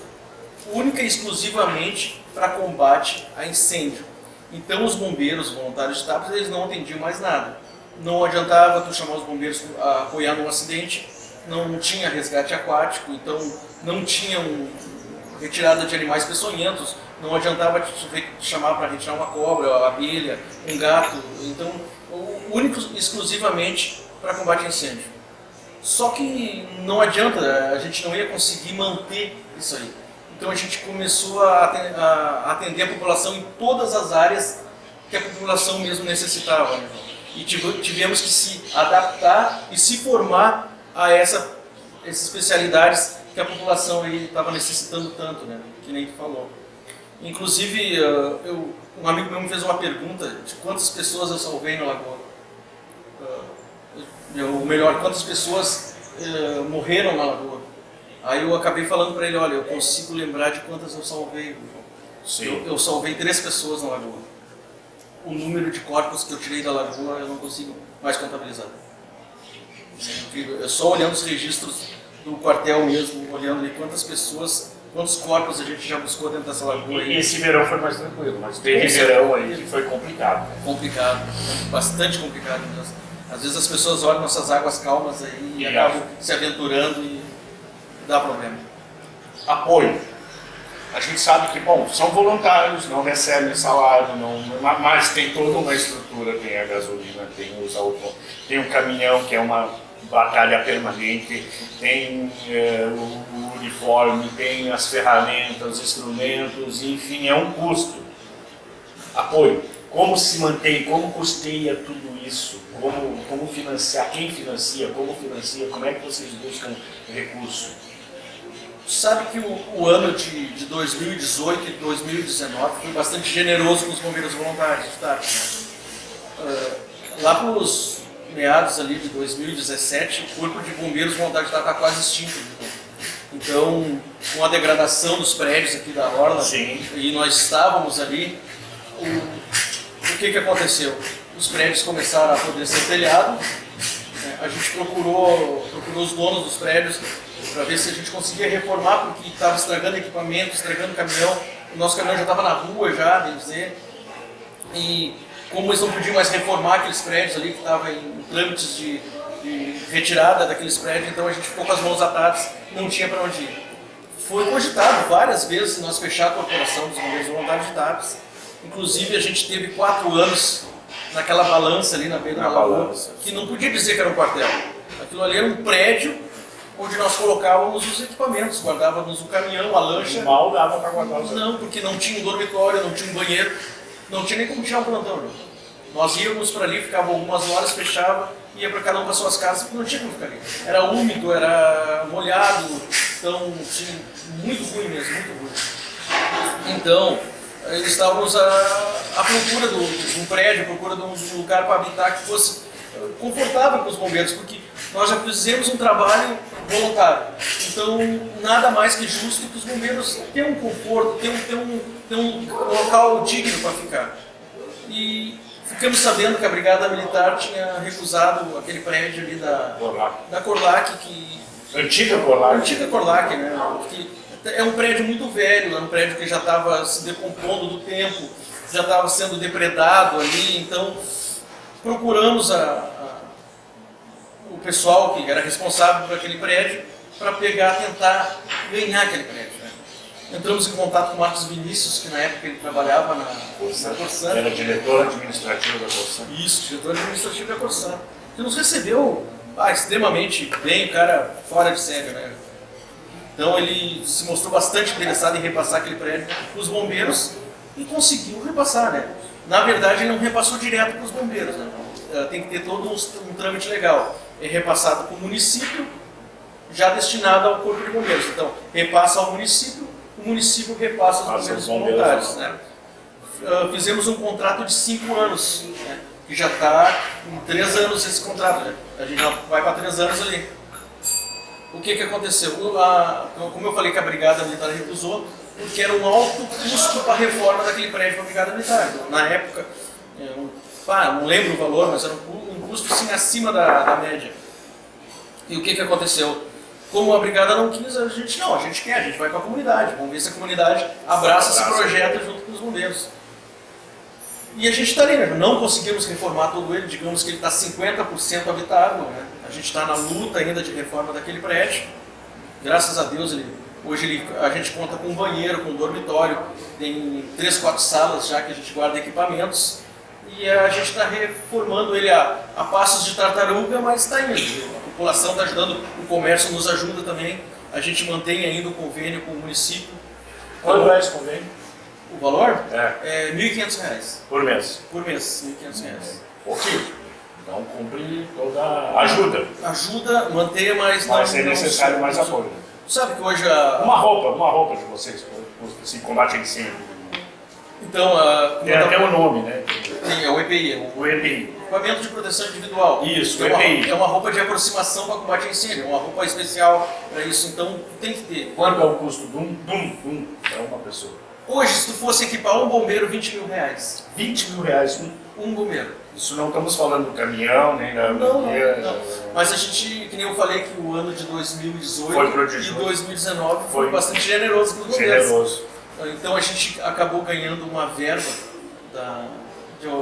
única e exclusivamente para combate a incêndio. Então os bombeiros voluntários de Tapes, eles não atendiam mais nada. Não adiantava tu chamar os bombeiros a apoiar num acidente, não tinha resgate aquático, então não tinha retirada de animais peçonhentos, não adiantava te chamar para retirar uma cobra, uma abelha, um gato, então único exclusivamente para combate a incêndio. Só que não adianta, a gente não ia conseguir manter isso aí. Então a gente começou a atender a população em todas as áreas que a população mesmo necessitava, né? E tivemos que se adaptar e se formar a essas especialidades que a população estava necessitando tanto, né? Que nem tu falou. Inclusive, um amigo meu me fez uma pergunta de quantas pessoas eu salvei na lagoa. Ou melhor, quantas pessoas morreram na lagoa. Aí eu acabei falando para ele, olha, eu consigo lembrar de quantas eu salvei. Eu salvei 3 pessoas na lagoa. O número de corpos que eu tirei da lagoa eu não consigo mais contabilizar. É só olhando os registros do quartel mesmo, olhando ali quantos corpos a gente já buscou dentro dessa lagoa. E esse verão foi mais tranquilo, mas teve verão aí que foi complicado. Complicado, bastante complicado mesmo. Às vezes as pessoas olham nossas águas calmas aí e acabam se aventurando e dá problema. Apoio. A gente sabe que, bom, são voluntários, não recebem salário, mas tem toda uma estrutura, tem a gasolina, tem um caminhão que é uma batalha permanente, tem o uniforme, tem as ferramentas, os instrumentos, enfim, é um custo. Apoio. Como se mantém, como custeia tudo isso, como financiar, quem financia, como é que vocês buscam recurso? Sabe que o ano de 2018 e 2019 foi bastante generoso com os bombeiros voluntários, tá? Lá para os meados ali de 2017, o Corpo de Bombeiros Voluntários está quase extinto. Então, com a degradação dos prédios aqui da Orla, e nós estávamos ali, o que aconteceu? Os prédios começaram a apodrecer telhado, a gente procurou os donos dos prédios para ver se a gente conseguia reformar, porque estava estragando equipamento, estragando caminhão, o nosso caminhão já estava na rua já, bem dizer, e como eles não podiam mais reformar aqueles prédios ali que estavam em trâmites de retirada daqueles prédios, então a gente ficou com as mãos atadas, não tinha para onde ir. Foi cogitado várias vezes nós fechar a corporação dos bombeiros voluntários de Tapes, inclusive a gente teve 4 anos naquela balança ali na beira da lagoa, que não podia dizer que era um quartel. Aquilo ali era um prédio onde nós colocávamos os equipamentos, guardávamos o caminhão, a lancha. Mal dava para guardar os... Não, porque não tinha um dormitório, não tinha um banheiro, não tinha nem como tirar um plantão. Nós íamos para ali, ficava algumas horas, fechava, ia para cada uma das suas casas, porque não tinha como ficar ali. Era úmido, era molhado, então muito ruim mesmo, muito ruim. Então, estávamos à procura de um prédio, à procura de um lugar para habitar que fosse confortável para os bombeiros, porque nós já fizemos um trabalho voluntário. Então, nada mais que justo que os bombeiros tenham um conforto, tenham um local digno para ficar. E ficamos sabendo que a Brigada Militar tinha recusado aquele prédio ali da Corlac, Antiga Corlac. Antiga Corlac, né? Que é um prédio muito velho, é um prédio que já estava se decompondo do tempo, já estava sendo depredado ali, então procuramos o pessoal que era responsável por aquele prédio para tentar ganhar aquele prédio. Né? Entramos em contato com o Marcos Vinícius, que na época ele trabalhava na Corsan. Era diretor administrativo da Corsan. Isso, diretor administrativo da Corsan. Que nos recebeu extremamente bem, o cara fora de sério, né? Então ele se mostrou bastante interessado em repassar aquele prédio para os bombeiros e conseguiu repassar, né? Na verdade, ele não repassou direto para os bombeiros, né? Tem que ter todo um trâmite legal. É repassado para o município, já destinado ao Corpo de Bombeiros. Então, repassa ao município, o município repassa aos bombeiros voluntários. Né? Fizemos um contrato de 5 anos, né? Que já está em 3 anos esse contrato. Né? A gente já vai para 3 anos ali. O que aconteceu? Como eu falei que a Brigada Militar recusou, porque era um alto custo para a reforma daquele prédio para a Brigada Militar. Na época, não lembro o valor, mas era um custo sim, acima da média. E o que aconteceu? Como a Brigada não quis, a gente quer, a gente vai para a comunidade. Vamos ver se a comunidade abraça esse projeto junto com os bombeiros. E a gente está ali, né? Não conseguimos reformar todo ele, digamos que ele está 50% habitável, né? A gente está na luta ainda de reforma daquele prédio. Graças a Deus, hoje a gente conta com um banheiro, com um dormitório, tem 3, 4 salas já que a gente guarda equipamentos. E a gente está reformando ele a passos de tartaruga, mas está indo. A população está ajudando, o comércio nos ajuda também. A gente mantém ainda o convênio com o município. Quanto é esse convênio? O valor? É R$ 1.500. Por mês? Por mês, R$ 1.500. Ok. Então cumpre toda a ajuda. Ajuda, manter, mas não... Vai ser necessário mais apoio. Sabe que hoje Uma roupa de vocês, assim, combate a incêndio. Então, tem até o nome, né? É o EPI. O EPI. Equipamento de proteção individual. Isso, o EPI. É uma roupa de aproximação para combate a incêndio, uma roupa especial para isso, então tem que ter. Quanto é o custo de para uma pessoa? Hoje, se tu fosse equipar um bombeiro, R$20 mil. R$20 mil? Um bombeiro. Isso não estamos falando do caminhão, nem da... Não. Mas a gente, que nem eu falei que o ano de 2018 e 2019 foi bastante generoso para os bombeiros. Generoso. Então a gente acabou ganhando uma verba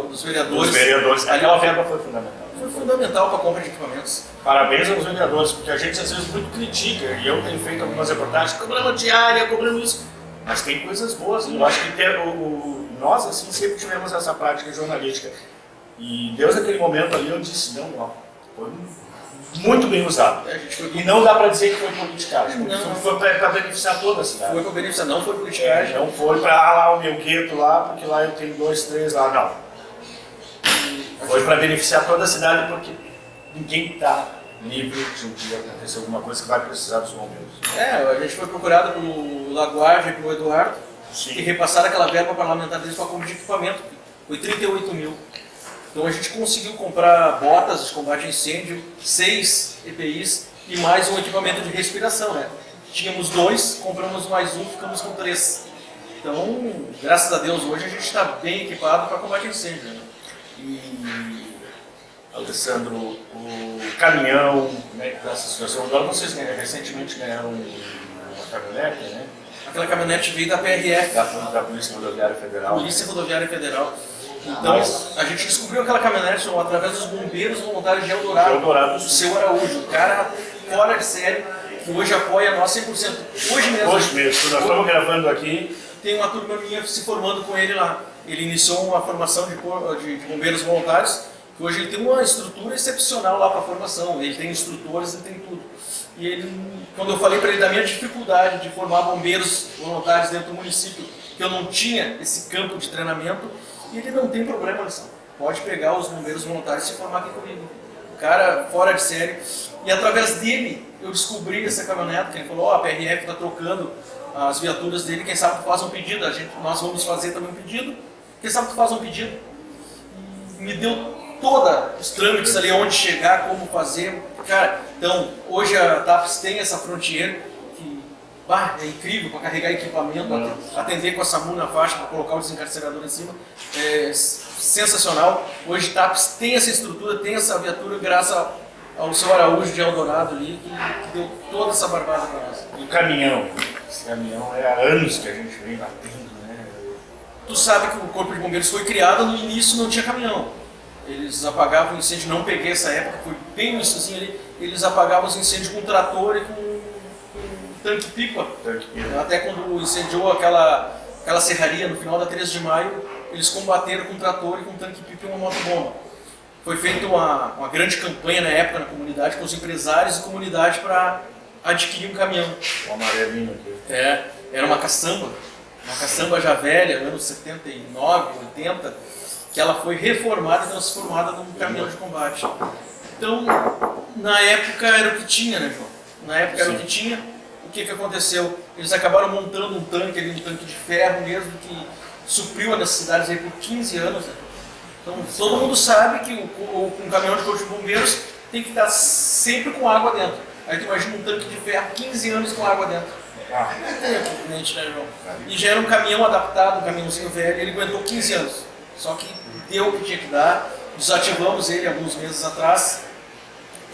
dos vereadores. Dos vereadores. Aquela verba foi fundamental. Foi fundamental para a compra de equipamentos. Parabéns aos vereadores, porque a gente às vezes muito critica, e eu tenho feito algumas reportagens, cobramos diária, cobramos isso. Mas tem coisas boas. Eu acho que nós assim sempre tivemos essa prática jornalística. E Deus naquele momento ali eu disse, foi muito bem usado. E não dá para dizer que foi politicagem, não. Foi para beneficiar toda a cidade. Foi para beneficiar, não foi politicagem. Não foi para o meu gueto lá, porque lá eu tenho 2, 3 lá, não. Foi para beneficiar toda a cidade, porque ninguém está livre de um dia acontecer alguma coisa que vai precisar dos bombeiros. A gente foi procurado pelo Laguardia e pelo Eduardo, Sim. que repassaram aquela verba parlamentar deles para a compra de equipamento. Foi 38 mil. Então a gente conseguiu comprar botas de combate a incêndio, 6 EPIs e mais um equipamento de respiração, né? Tínhamos 2, compramos mais um, ficamos com 3. Então, graças a Deus, hoje a gente está bem equipado para combate a incêndio. Né? E, Alessandro, o caminhão, né, dessa situação, agora vocês recentemente ganharam uma caminhonete, né? Aquela caminhonete veio da PRF. Da Polícia Rodoviária Federal. Polícia Rodoviária Federal. Então, a gente descobriu aquela caminhonete através dos bombeiros voluntários de Eldorado. O seu Araújo, um cara fora de série, que hoje apoia nós 100%. Hoje mesmo. Nós estamos gravando aqui. Tem uma turma minha se formando com ele lá. Ele iniciou uma formação de bombeiros voluntários, que hoje ele tem uma estrutura excepcional lá para a formação. Ele tem instrutores, ele tem tudo. E ele, quando eu falei para ele da minha dificuldade de formar bombeiros voluntários dentro do município, que eu não tinha esse campo de treinamento, e ele não tem problema nisso. Pode pegar os bombeiros voluntários e se formar aqui comigo. O cara fora de série. E através dele eu descobri essa caminhonete, que ele falou, a PRF está trocando as viaturas dele, quem sabe tu faz um pedido, nós vamos fazer também um pedido, quem sabe tu faz um pedido. E me deu todos os trâmites ali, onde chegar, como fazer, Cara, então, hoje a TAPS tem essa Frontier que é incrível para carregar equipamento, atender com a SAMU na faixa, para colocar o desencarcerador em cima. É sensacional. Hoje a TAPS tem essa estrutura, tem essa viatura, graças ao seu Araújo de Eldorado ali, que deu toda essa barbada para nós. E o caminhão? Esse caminhão há anos que a gente vem batendo, né? Tu sabe que o Corpo de Bombeiros foi criado, no início não tinha caminhão. Eles apagavam incêndio, não peguei essa época, foi bem no iníciozinho ali, eles apagavam os incêndios com trator e com tanque-pipa. Até quando incendiou aquela serraria no final da 13 de maio, eles combateram com trator e com tanque-pipa e uma motobomba. Foi feita uma grande campanha na época na comunidade, com os empresários e comunidade para adquirir um caminhão. O amarelinho aqui. Era uma caçamba já velha, anos 79, 80, que ela foi reformada e transformada num caminhão de combate. Então, na época era o que tinha, né, João? Na época era o que tinha. O que aconteceu? Eles acabaram montando um tanque ali, um tanque de ferro mesmo, que supriu as necessidades aí por 15 anos, né? Então, todo mundo sabe que um caminhão de corpo de bombeiros tem que estar sempre com água dentro. Aí tu imagina um tanque de ferro 15 anos com água dentro. Né, João? E já era um caminhão adaptado, um caminhãozinho velho, ele aguentou 15 anos. Só que deu o que tinha que dar, desativamos ele alguns meses atrás.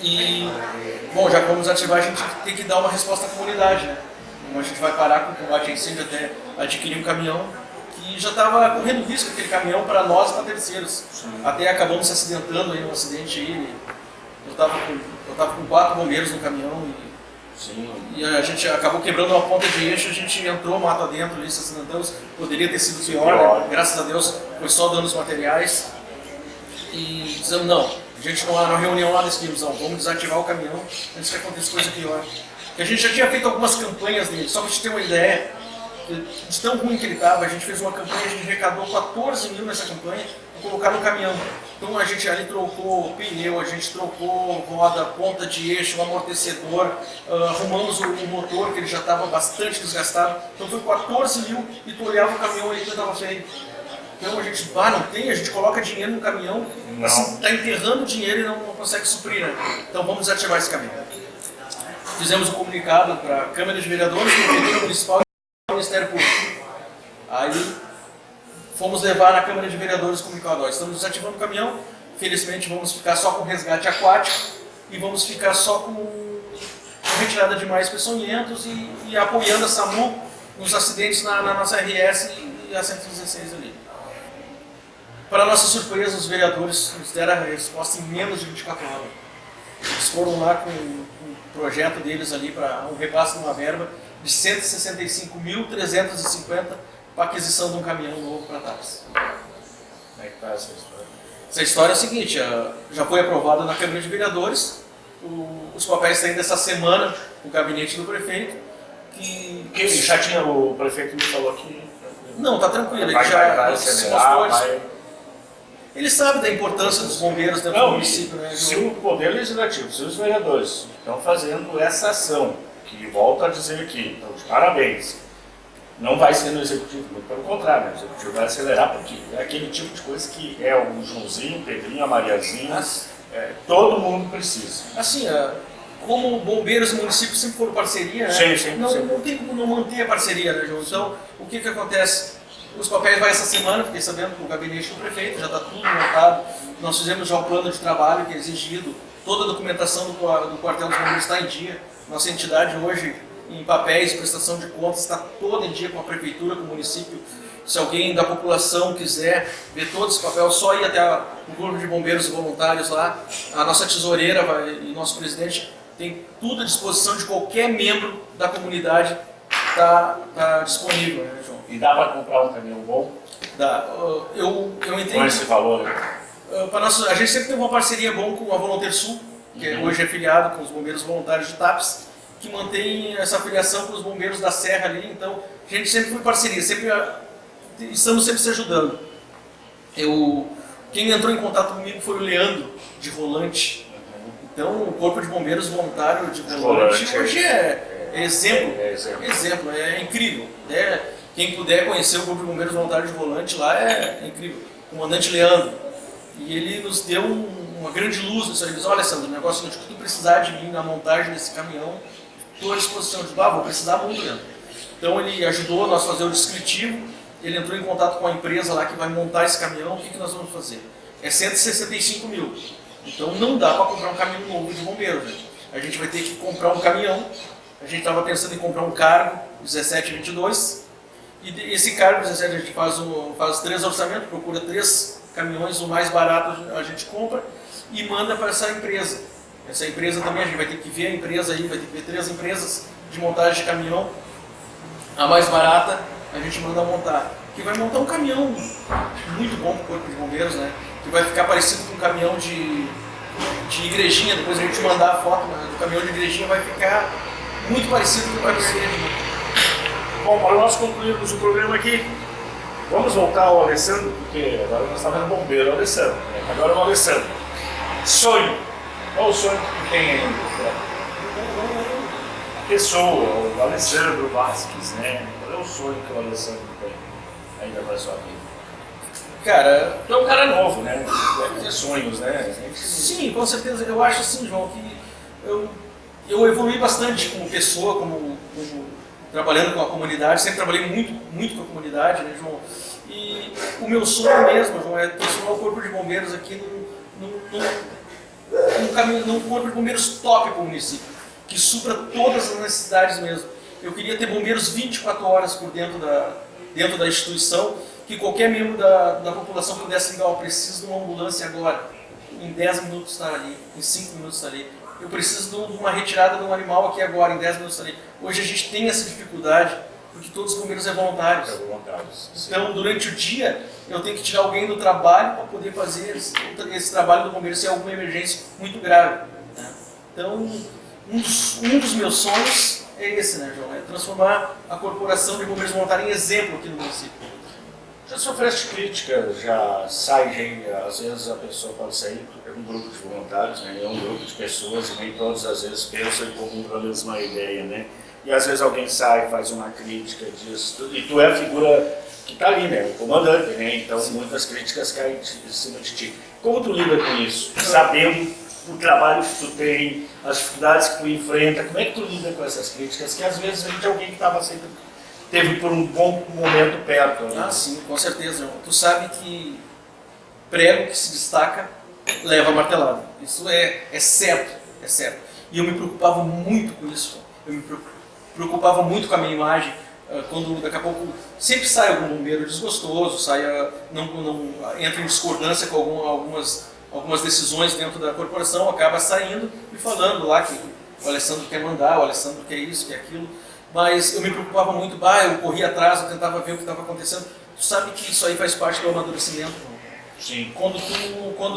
E, bom, já que vamos ativar, a gente tem que dar uma resposta à comunidade, né? Então, a gente vai parar com o combate a incêndio até adquirir um caminhão que já estava correndo risco, aquele caminhão, para nós e para terceiros. Até acabamos se acidentando aí, um acidente aí. Eu estava com 4 bombeiros no caminhão e a gente acabou quebrando uma ponta de eixo, a gente entrou mato adentro ali, se acidentamos. Poderia ter sido pior, né? Graças a Deus foi só danos materiais. E dizemos, não, a gente na reunião lá decidimos, não, vamos desativar o caminhão antes que aconteça coisa pior. Porque a gente já tinha feito algumas campanhas nele, só para a gente ter uma ideia de tão ruim que ele estava. A gente fez uma campanha, a gente arrecadou 14 mil nessa campanha para colocar no caminhão. Então a gente ali trocou pneu, a gente trocou roda, ponta de eixo, amortecedor, arrumamos o motor, que ele já estava bastante desgastado. Então foi 14 mil e tu olhava o caminhão e ele estava feio. Então a gente, a gente coloca dinheiro no caminhão, assim, está enterrando dinheiro e não consegue suprir, né? Então vamos desativar esse caminhão. Fizemos um comunicado para a Câmara de Vereadores, Prefeitura Municipal e Ministério Público. Aí fomos levar na Câmara de Vereadores o comunicado. Estamos desativando o caminhão, felizmente vamos ficar só com resgate aquático e vamos ficar só com retirada de mais peçonhentos e apoiando a SAMU nos acidentes na nossa RS e a 116 ali. Para nossa surpresa, os vereadores nos deram a resposta em menos de 24 horas. Eles foram lá com o projeto deles ali para um repasse de uma verba de 165.350 para aquisição de um caminhão novo para a TAPS. Como é que está essa história? Essa história é a seguinte, já foi aprovada na Câmara de Vereadores, os papéis saem dessa semana no gabinete do prefeito, que já tinha, o prefeito me falou que... Não, está tranquilo, ele já se mostrou... Ele sabe da importância dos bombeiros dentro do município, né? Se o Poder Legislativo, se os vereadores estão fazendo essa ação, que volto a dizer aqui, então, de parabéns, não vai ser no Executivo, muito pelo contrário, né? O Executivo vai acelerar, porque é aquele tipo de coisa que é o Joãozinho, o Pedrinho, a Mariazinha, todo mundo precisa. Assim, como bombeiros e municípios sempre foram parceria, né? Sim. Não tem como não manter a parceria, né, João? Então, o que acontece? Os papéis vão essa semana, fiquei sabendo que o gabinete do prefeito já está tudo montado. Nós fizemos já o plano de trabalho que é exigido, toda a documentação do quartel dos bombeiros está em dia. Nossa entidade hoje, em papéis, prestação de contas, está toda em dia com a prefeitura, com o município. Se alguém da população quiser ver todo esse papel, só ir até o corpo de bombeiros voluntários lá. A nossa tesoureira e nosso presidente tem tudo à disposição de qualquer membro da comunidade, está disponível, né, João? E dá para comprar um caminhão bom? Dá. Eu entrei... Com esse valor? A gente sempre teve uma parceria boa com a Volunteer Sul, que hoje é filiado com os bombeiros voluntários de TAPS, que mantém essa filiação com os bombeiros da Serra ali. Então, a gente sempre foi parceria, estamos sempre se ajudando. Quem entrou em contato comigo foi o Leandro, de Rolante. Então, o Corpo de Bombeiros Voluntário de Rolante hoje é exemplo. É incrível. Quem puder conhecer o Corpo de Bombeiros Voluntário de Rolante lá é incrível. O comandante Leandro. E ele nos deu um uma grande luz nisso aí. Ele diz, olha, Sandro, o negócio que tu precisar de mim na montagem desse caminhão, estou à disposição. Eu digo, vou precisar muito, né? Então ele ajudou a nós fazer o descritivo, ele entrou em contato com a empresa lá que vai montar esse caminhão, o que nós vamos fazer? É 165 mil. Então não dá para comprar um caminhão novo de bombeiro, né? A gente vai ter que comprar um caminhão. A gente estava pensando em comprar um cargo 1722, e esse cargo 17 a gente faz 3 orçamentos, procura 3 caminhões, o mais barato a gente compra e manda para essa empresa. Essa empresa também, a gente vai ter que ver a empresa aí, vai ter que ver 3 empresas de montagem de caminhão. A mais barata a gente manda montar, que vai montar um caminhão muito bom para o Corpo de Bombeiros, né? Que vai ficar parecido com um caminhão de igrejinha. Depois a gente mandar a foto do caminhão de igrejinha, vai ficar muito parecido com o caminhão de igrejinha. Bom, para nós concluirmos o programa aqui, vamos voltar ao Alessandro, porque agora nós estamos vendo bombeiro, o Alessandro. Agora o Alessandro. Sonho. Qual o sonho que tu tem ainda? A pessoa, o Alessandro Vasques, né? Qual é o sonho que o Alessandro tem ainda para a sua vida? Cara, tu é um cara novo, né? Deve ter sonhos, né? Sim, com certeza. Eu acho assim, João, que eu evolui bastante como pessoa, como trabalhando com a comunidade. Sempre trabalhei muito com a comunidade, né, João? E o meu sonho mesmo, João, é transformar o Corpo de Bombeiros aqui num Corpo de Bombeiros top para o município, que supra todas as necessidades mesmo. Eu queria ter bombeiros 24 horas por dentro da instituição, que qualquer membro da população pudesse ligar, eu preciso de uma ambulância agora, em 10 minutos está ali, em 5 minutos está ali. Eu preciso de uma retirada de um animal aqui agora, em 10 minutos está ali. Hoje a gente tem essa dificuldade, porque todos os bombeiros são voluntários. Então, durante o dia, eu tenho que tirar alguém do trabalho para poder fazer esse trabalho do bombeiro se é alguma emergência muito grave. Né? Então, um dos meus sonhos é esse, né, João? É transformar a Corporação de Bombeiros Voluntários em exemplo aqui no município. Já sofreste críticas, já sai gente, às vezes a pessoa pode sair, é um grupo de voluntários, né? É um grupo de pessoas e nem todas as vezes pensam em comum a mesma ideia, né? E às vezes alguém sai, faz uma crítica disso, e tu é a figura que está ali, né? O comandante, né? Então muitas críticas caem em cima de ti. Como tu lida com isso? Sabendo o trabalho que tu tem, as dificuldades que tu enfrenta, como é que tu lida com essas críticas? Que às vezes vem de alguém que estava sempre... teve por um bom momento perto. Né? Ah, sim, com certeza. Tu sabe que prego que se destaca leva martelada. Isso é certo, é certo. E eu me preocupava muito com isso. Eu me preocupava muito com a minha imagem. Quando daqui a pouco sempre sai algum bombeiro desgostoso, não entra em discordância com algumas decisões dentro da corporação, acaba saindo e falando lá que o Alessandro quer mandar, o Alessandro quer isso, quer aquilo. Mas eu me preocupava muito, eu corria atrás, eu tentava ver o que estava acontecendo. Tu sabe que isso aí faz parte do amadurecimento. Sim. Quando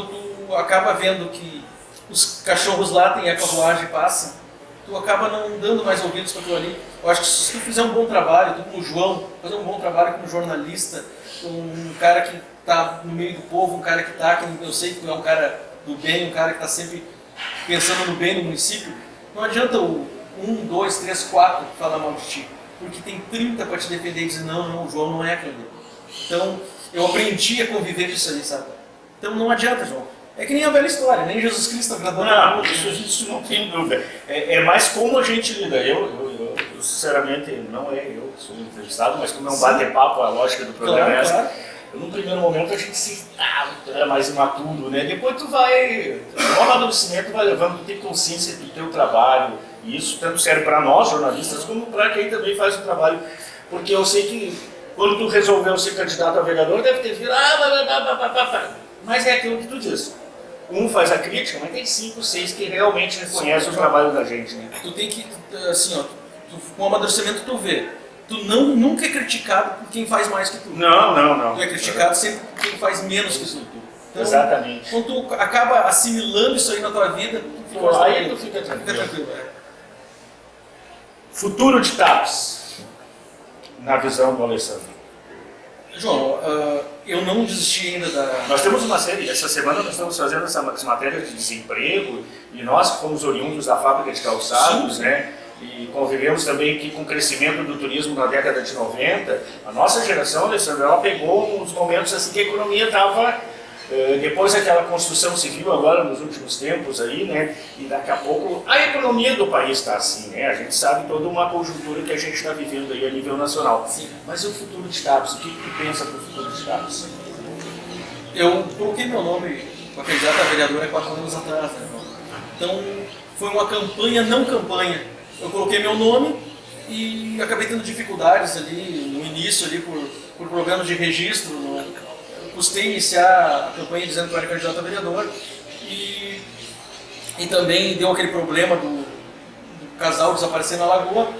tu acaba vendo que os cachorros latem e a carruagem passa, tu acaba não dando mais ouvidos para aquilo ali. Eu acho que se tu fizer um bom trabalho, tu como o João, fazer um bom trabalho como jornalista, um cara que está no meio do povo, um cara que está, eu sei que tu é um cara do bem, um cara que está sempre pensando no bem do município, não adianta 1, 2, 3, 4 falar mal de ti, porque tem 30 para te defender e dizer, não, o João não é aquele. Então, eu aprendi a conviver disso aí, sabe? Então não adianta, João. É que nem a velha história, nem Jesus Cristo agradou. Não, isso não tem dúvida. É mais como a gente lida. Eu sinceramente, não é eu que sou entrevistado, mas como é um bate-papo, a lógica do programa é essa. Claro. Num primeiro momento a gente se é mais imaturo, né? Depois tu vai, no amadurecimento, vai levando, tu tem consciência do teu trabalho, e isso tanto serve para nós, jornalistas, como para quem também faz o trabalho. Porque eu sei que quando tu resolveu ser candidato a vereador, deve ter vindo, mas é aquilo que tu diz. Um faz a crítica, mas tem 5, 6 que realmente reconhecem o trabalho da gente, né? Tu tem que, assim, ó, com o amadurecimento tu vê. Tu nunca é criticado por quem faz mais que tu. Não. Tu é criticado sempre por quem faz menos que tu. Então, exatamente. Quando tu acaba assimilando isso aí na tua vida, tu fica tranquilo. Futuro de TAPS, na visão do Alessandro. João, eu não desisti ainda da... Nós temos uma série, essa semana nós estamos fazendo essas matérias de desemprego, e nós que fomos oriundos da fábrica de calçados, né? E convivemos também aqui com o crescimento do turismo na década de 90. A nossa geração, Alessandro, ela pegou uns momentos assim que a economia estava Depois aquela construção civil agora nos últimos tempos aí, né? E daqui a pouco a economia do país está assim, né? A gente sabe toda uma conjuntura que a gente está vivendo aí a nível nacional. Sim. Mas e o futuro de TAPS? O que tu pensa para o futuro de TAPS? Eu coloquei meu nome para candidato a vereador há 4 anos atrás, né? Então foi uma campanha, não campanha. Eu coloquei meu nome e acabei tendo dificuldades ali no início ali por problemas de registro. Custei iniciar a campanha dizendo que eu era candidato a vereador e também deu aquele problema do casal desaparecer na Lagoa,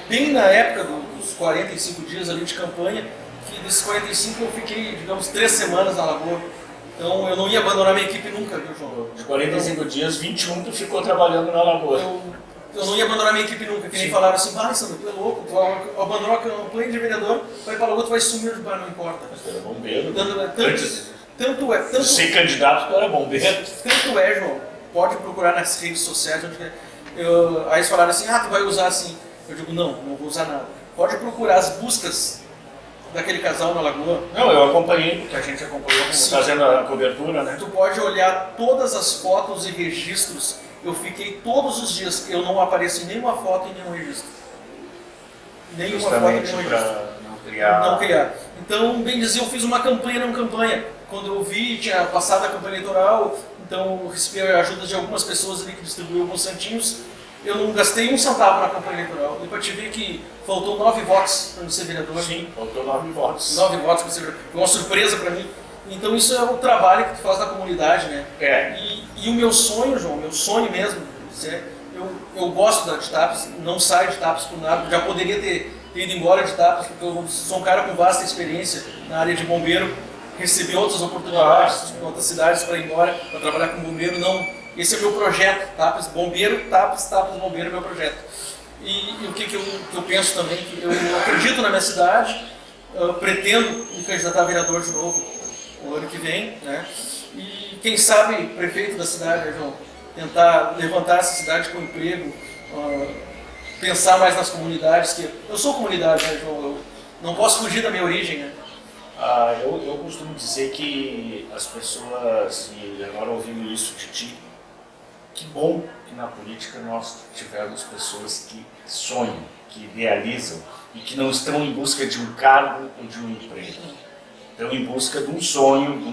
bem na época dos 45 dias ali de campanha, que desses 45 eu fiquei, digamos, 3 semanas na Lagoa. Então eu não ia abandonar minha equipe nunca, viu, João? De 45 dias, 21 tu ficou trabalhando na Lagoa. Eu não ia abandonar minha equipe nunca, que nem falaram assim, Sandro, tu é louco, tu abandonou a campanha de vereador, vai para Lagoa, tu vai sumir de bar, não importa. Mas tu era bombeiro. Tanto ser candidato, tu era bombeiro. Tanto é, João, pode procurar nas redes sociais, onde aí eles falaram assim, tu vai usar assim. Eu digo, não vou usar nada. Pode procurar as buscas daquele casal na Lagoa. Não, eu acompanhei, porque a gente acompanhou fazendo a cobertura, né? Tu pode olhar todas as fotos e registros. Eu fiquei todos os dias, eu não apareço em nenhuma foto e nenhum registro. Nenhuma foto e nenhum registro. Não criar. Então, bem dizer, eu fiz uma campanha, não campanha. Quando eu vi, tinha passado a campanha eleitoral, então eu recebi a ajuda de algumas pessoas ali que distribuíram alguns santinhos. Eu não gastei um centavo na campanha eleitoral. E para te ver que faltou 9 votos para eu ser vereador. Sim, faltou 9 votos. 9 votos para ser vereador. Foi uma surpresa para mim. Então isso é o trabalho que tu faz na comunidade, né? E o meu sonho, João, meu sonho mesmo, eu gosto de TAPS, não saio de TAPS por nada, já poderia ter ido embora de TAPS, porque eu sou um cara com vasta experiência na área de bombeiro, recebi outras oportunidades em outras cidades para ir embora, para trabalhar com bombeiro, não, esse é o meu projeto, TAPS bombeiro, TAPS bombeiro é meu projeto. E o que eu penso também, que eu acredito na minha cidade, pretendo me candidatar a vereador de novo, o ano que vem, né? E quem sabe prefeito da cidade, né, João? Tentar levantar essa cidade com emprego, pensar mais nas comunidades, que eu sou comunidade, né, João? Eu não posso fugir da minha origem, né? Eu costumo dizer que as pessoas, e agora ouvindo isso de ti, que bom que na política nós tivermos pessoas que sonham, que idealizam e que não estão em busca de um cargo ou de um emprego. Estão em busca de um sonho, de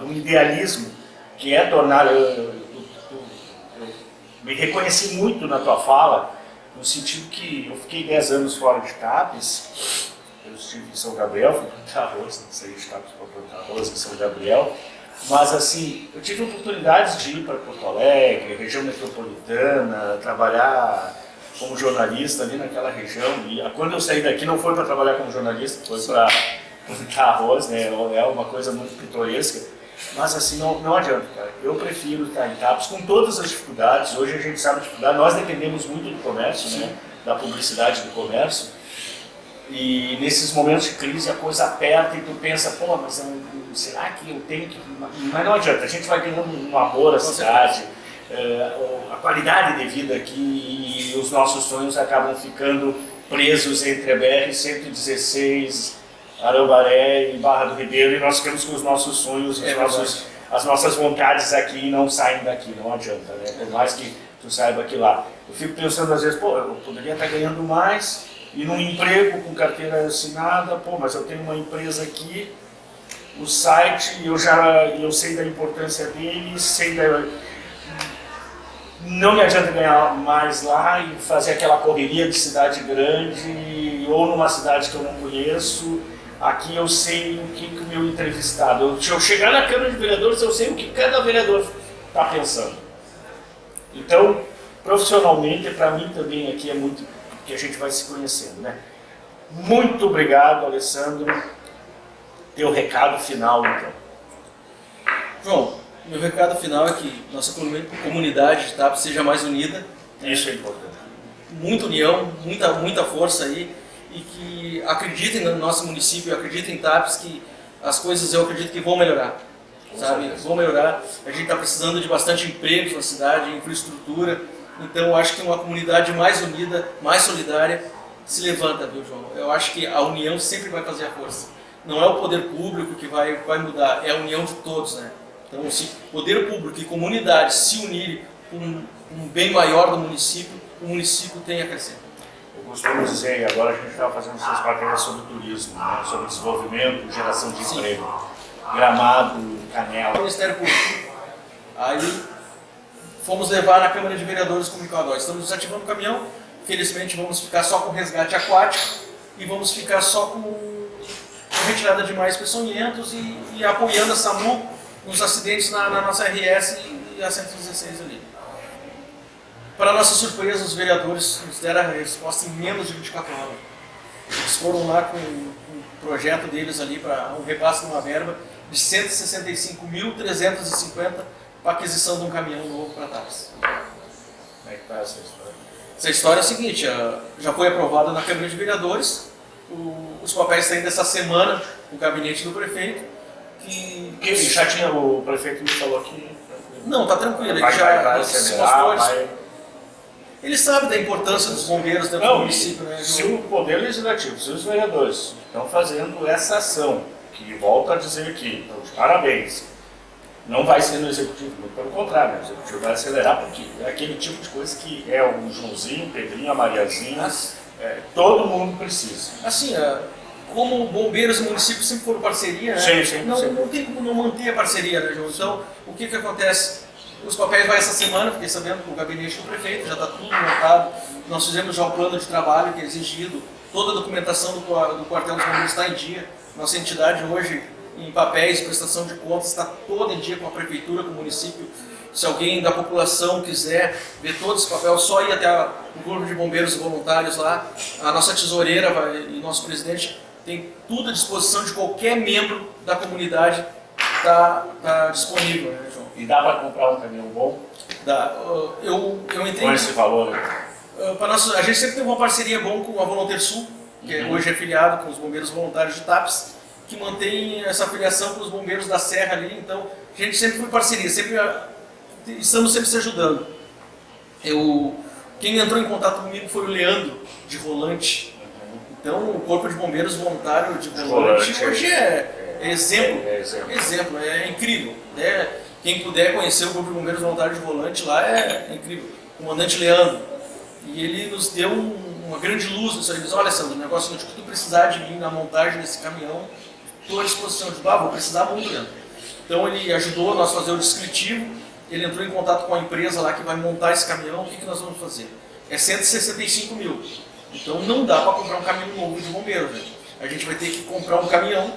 um idealismo, que é tornar... Eu me reconheci muito na tua fala, no sentido que eu fiquei 10 anos fora de TAPS, eu estive em São Gabriel, fui plantar arroz, não saí de TAPS para plantar arroz em São Gabriel, mas assim, eu tive oportunidades de ir para Porto Alegre, região metropolitana, trabalhar como jornalista ali naquela região, e quando eu saí daqui não foi para trabalhar como jornalista, foi para plantar arroz, né? É uma coisa muito pitoresca, mas assim, não adianta, cara. Eu prefiro estar em TAPS com todas as dificuldades. Hoje a gente sabe a dificuldade, nós dependemos muito do comércio, né? Da publicidade do comércio, e nesses momentos de crise a coisa aperta e tu pensa, pô, mas será que eu tenho que... Mas não adianta, a gente vai ganhando um amor à cidade, a qualidade de vida aqui, e os nossos sonhos acabam ficando presos entre a BR-116, Arambaré e Barra do Ribeiro, e nós ficamos com os nossos sonhos, as nossas vontades aqui não saem daqui, não adianta, né? Por mais que tu saiba que lá. Eu fico pensando às vezes, pô, eu poderia estar ganhando mais, e num emprego com carteira assinada, pô, mas eu tenho uma empresa aqui, o site, eu sei da importância dele, não me adianta ganhar mais lá e fazer aquela correria de cidade grande ou numa cidade que eu não conheço. Aqui eu sei o que o meu entrevistado... Se eu chegar na Câmara de Vereadores, eu sei o que cada vereador está pensando. Então, profissionalmente, para mim também aqui é muito que a gente vai se conhecendo, né? Muito obrigado, Alessandro. Teu recado final, então. João, meu recado final é que nossa comunidade de TAPS seja mais unida. Isso é importante. Muita união, muita força aí, e que acreditem no nosso município, acreditem em TAPS, que as coisas eu acredito que vão melhorar. Sabe? Vão melhorar. A gente está precisando de bastante emprego na cidade, infraestrutura. Então eu acho que uma comunidade mais unida, mais solidária, se levanta, viu, João? Eu acho que a união sempre vai fazer a força. não é o poder público que vai mudar, é a união de todos, né? Então, se poder público e comunidade se unirem com um bem maior do município, o município tem a crescer. Eu costumo dizer, e agora a gente estava fazendo essas matérias sobre turismo, né? Sobre desenvolvimento, geração de emprego. Gramado, Canela. Ministério Público. Aí fomos levar na Câmara de Vereadores comunicar, nós estamos desativando o caminhão, felizmente vamos ficar só com resgate aquático e vamos ficar só com retirada de mais peçonhentos e apoiando a SAMU nos acidentes na nossa RS e a 116 ali. Para nossa surpresa, os vereadores nos deram a resposta em menos de 24 horas. Eles foram lá com o projeto deles ali para um repasse de uma verba de 165.350 para aquisição de um caminhão novo para TAPS. Como é que está essa história? Essa história é a seguinte, já foi aprovada na Câmara de Vereadores, os papéis saem dessa semana no gabinete do prefeito, que já tinha, o prefeito me falou que... Não, está tranquilo, ele vai já acelerar, vai... Ele sabe da importância dos bombeiros dentro do município, né? Se o Poder Legislativo, se os vereadores estão fazendo essa ação, que volto a dizer aqui, então, parabéns, não vai ser no Executivo, muito pelo contrário, o Executivo vai acelerar, porque é aquele tipo de coisa que é o Joãozinho, o Pedrinho, a Mariazinha, todo mundo precisa. Assim, como bombeiros e municípios sempre foram parceria, né? Sim. Não tem como não manter a parceria, né, João? Então, o que acontece? Os papéis vai essa semana, fiquei sabendo que o gabinete do prefeito já está tudo montado. Nós fizemos já o plano de trabalho que é exigido, toda a documentação do quartel dos bombeiros está em dia. Nossa entidade hoje, em papéis, prestação de contas, está toda em dia com a prefeitura, com o município. Se alguém da população quiser ver todos os papéis, só ir até o corpo de bombeiros voluntários lá. A nossa tesoureira e nosso presidente tem tudo à disposição de qualquer membro da comunidade, está disponível, né, João? E dá para comprar um caminhão bom? Dá. Eu entrei... Com esse valor? A gente sempre teve uma parceria boa com a Volunteer Sul, que hoje é filiado com os bombeiros voluntários de TAPS, que mantém essa filiação com os bombeiros da Serra ali, então a gente sempre foi parceria, estamos sempre se ajudando. Quem entrou em contato comigo foi o Leandro, de Rolante. Então o Corpo de Bombeiros Voluntário de Rolante hoje é exemplo, é incrível, né? Quem puder conhecer o Corpo de Bombeiros Voluntário de Rolante lá é incrível. O comandante Leandro. E ele nos deu uma grande luz nisso. Ele disse, olha, Sandro, o negócio que tu precisar de mim na montagem desse caminhão, estou à disposição. Eu disse, vou precisar muito, Leandro. Então ele ajudou a nós fazer o descritivo, ele entrou em contato com a empresa lá que vai montar esse caminhão. O que nós vamos fazer? É 165 mil. Então não dá para comprar um caminhão novo de bombeiro, né? A gente vai ter que comprar um caminhão.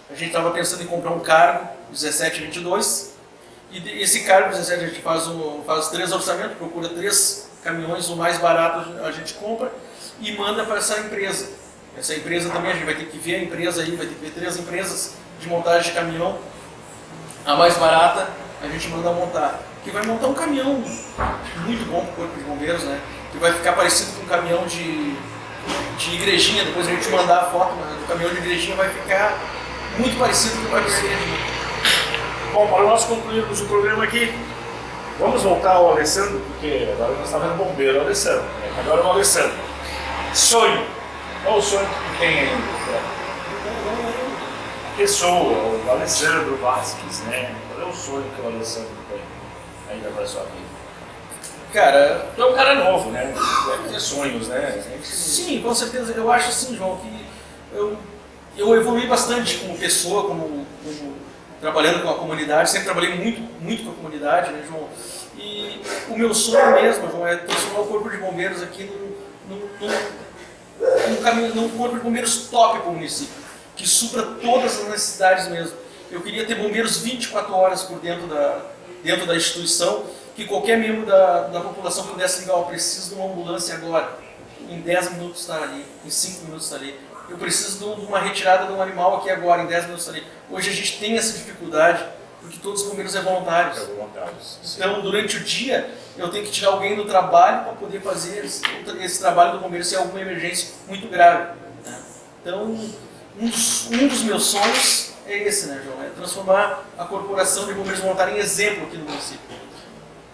A gente estava pensando em comprar um cargo 1722. E esse cargo 17 a gente faz 3 orçamentos, procura 3 caminhões, o mais barato a gente compra e manda para essa empresa. Essa empresa também, a gente vai ter que ver a empresa aí, vai ter que ver 3 empresas de montagem de caminhão. A mais barata a gente manda montar. Que vai montar um caminhão muito bom para o Corpo de Bombeiros, né? Que vai ficar parecido com um caminhão de igrejinha. Depois a gente mandar a foto do caminhão de igrejinha, vai ficar muito parecido com o caminhão de igrejinha. Bom, para nós concluirmos o programa aqui, vamos voltar ao Alessandro, porque agora nós estamos vendo bombeiro, Alessandro. Agora o Alessandro. Sonho. Qual o sonho que tem ainda? A pessoa, o Alessandro Vasques, né? Qual é o sonho que o Alessandro tem ainda para a sua vida? Cara, tu é um cara novo, né? Deve ter sonhos, né? Sim, com certeza. Eu acho assim, João, que eu evolui bastante como pessoa, como trabalhando com a comunidade, sempre trabalhei muito com a comunidade, né, João? E o meu sonho mesmo, João, é transformar o Corpo de Bombeiros aqui num Corpo de Bombeiros top para o município, que supra todas as necessidades mesmo. Eu queria ter bombeiros 24 horas por dentro da instituição, que qualquer membro da população pudesse ligar, eu preciso de uma ambulância agora, em 10 minutos está ali, em 5 minutos está ali. Eu preciso de uma retirada de um animal aqui agora, em 10 minutos ali. Hoje a gente tem essa dificuldade, porque todos os bombeiros são voluntários. Então, durante o dia, eu tenho que tirar alguém do trabalho para poder fazer esse trabalho do bombeiro se é alguma emergência muito grave. Né? Então, um dos meus sonhos é esse, né, João? É transformar a Corporação de Bombeiros Voluntários em exemplo aqui no município.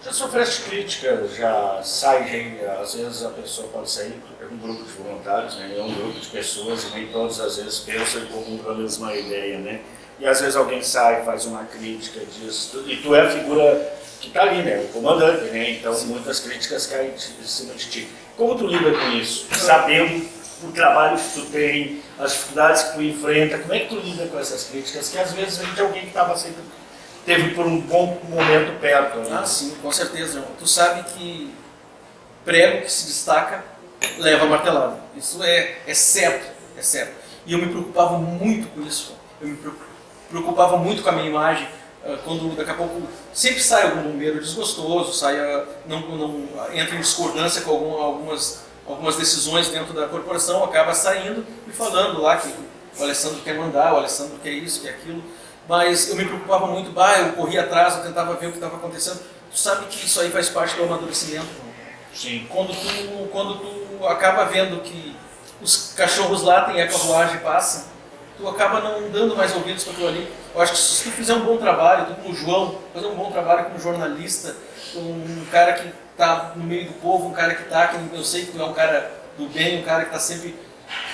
Já sofreste críticas, já sai gente, às vezes a pessoa pode sair, é um grupo de voluntários, né? É um grupo de pessoas e nem todas as vezes pensam em comum a mesma ideia, né? E às vezes alguém sai, faz uma crítica disso, e tu é a figura que está ali, né? O comandante, né? Então muitas críticas caem em cima de ti. Como tu lida com isso? Sabendo o trabalho que tu tem, as dificuldades que tu enfrenta, como é que tu lida com essas críticas? Que às vezes vem de alguém que estava sempre, teve por um bom momento perto. Né? Ah, sim, com certeza, João. Tu sabe que prego que se destaca leva martelada. Isso é certo, é certo. E eu me preocupava muito com isso. Eu me preocupava muito com a minha imagem. Quando daqui a pouco sempre sai algum bombeiro desgostoso, não entra em discordância com algumas decisões dentro da corporação, acaba saindo e falando lá que o Alessandro quer mandar, o Alessandro quer isso, quer aquilo. Mas eu me preocupava muito, eu corria atrás, eu tentava ver o que estava acontecendo. Tu sabe que isso aí faz parte do amadurecimento. Sim. Quando tu acaba vendo que os cachorros latem e a carruagem passa, tu acaba não dando mais ouvidos para aquilo ali. Eu acho que se tu fizer um bom trabalho, tu como João, fazer um bom trabalho como jornalista, um cara que está no meio do povo, um cara que está, que eu sei que tu é um cara do bem, um cara que está sempre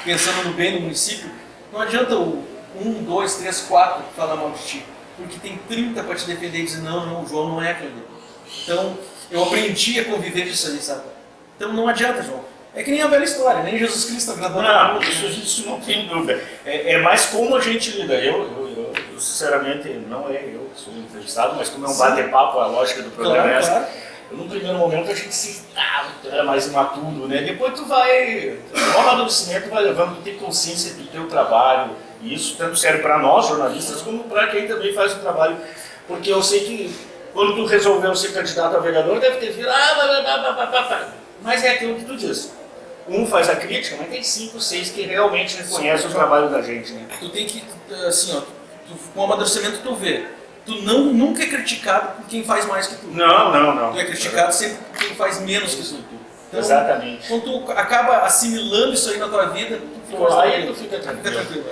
pensando no bem do município, não adianta o 1, 2, 3, 4 falar mal de ti, porque tem 30 para te defender e dizer, não, o João não é aquele. Então, eu aprendi a conviver disso ali, sabe? Então não adianta, João. É que nem a velha história, nem Jesus Cristo agradou a Não, isso não tem dúvida. É mais como a gente lida. Eu, sinceramente, não é eu que sou entrevistado, mas como é um bate-papo, a lógica do programa é essa. Claro. No primeiro momento a gente se é mais imaturo, né? Depois tu vai, no amadurecimento, tu vai levando, tu tem consciência do teu trabalho, e isso tanto serve para nós, jornalistas, como para quem também faz o trabalho. Porque eu sei que quando tu resolveu ser candidato a vereador, deve ter vindo, mas é aquilo que tu diz. Um faz a crítica, mas tem 5, 6 que realmente reconhecem o trabalho da gente, né? Tu tem que, assim, com o amadurecimento tu vê. Tu nunca é criticado por quem faz mais que tu. Não. Tu é criticado sempre por quem faz menos que tu. Então, exatamente. Quando tu acaba assimilando isso aí na tua vida, aí tu fica tranquilo.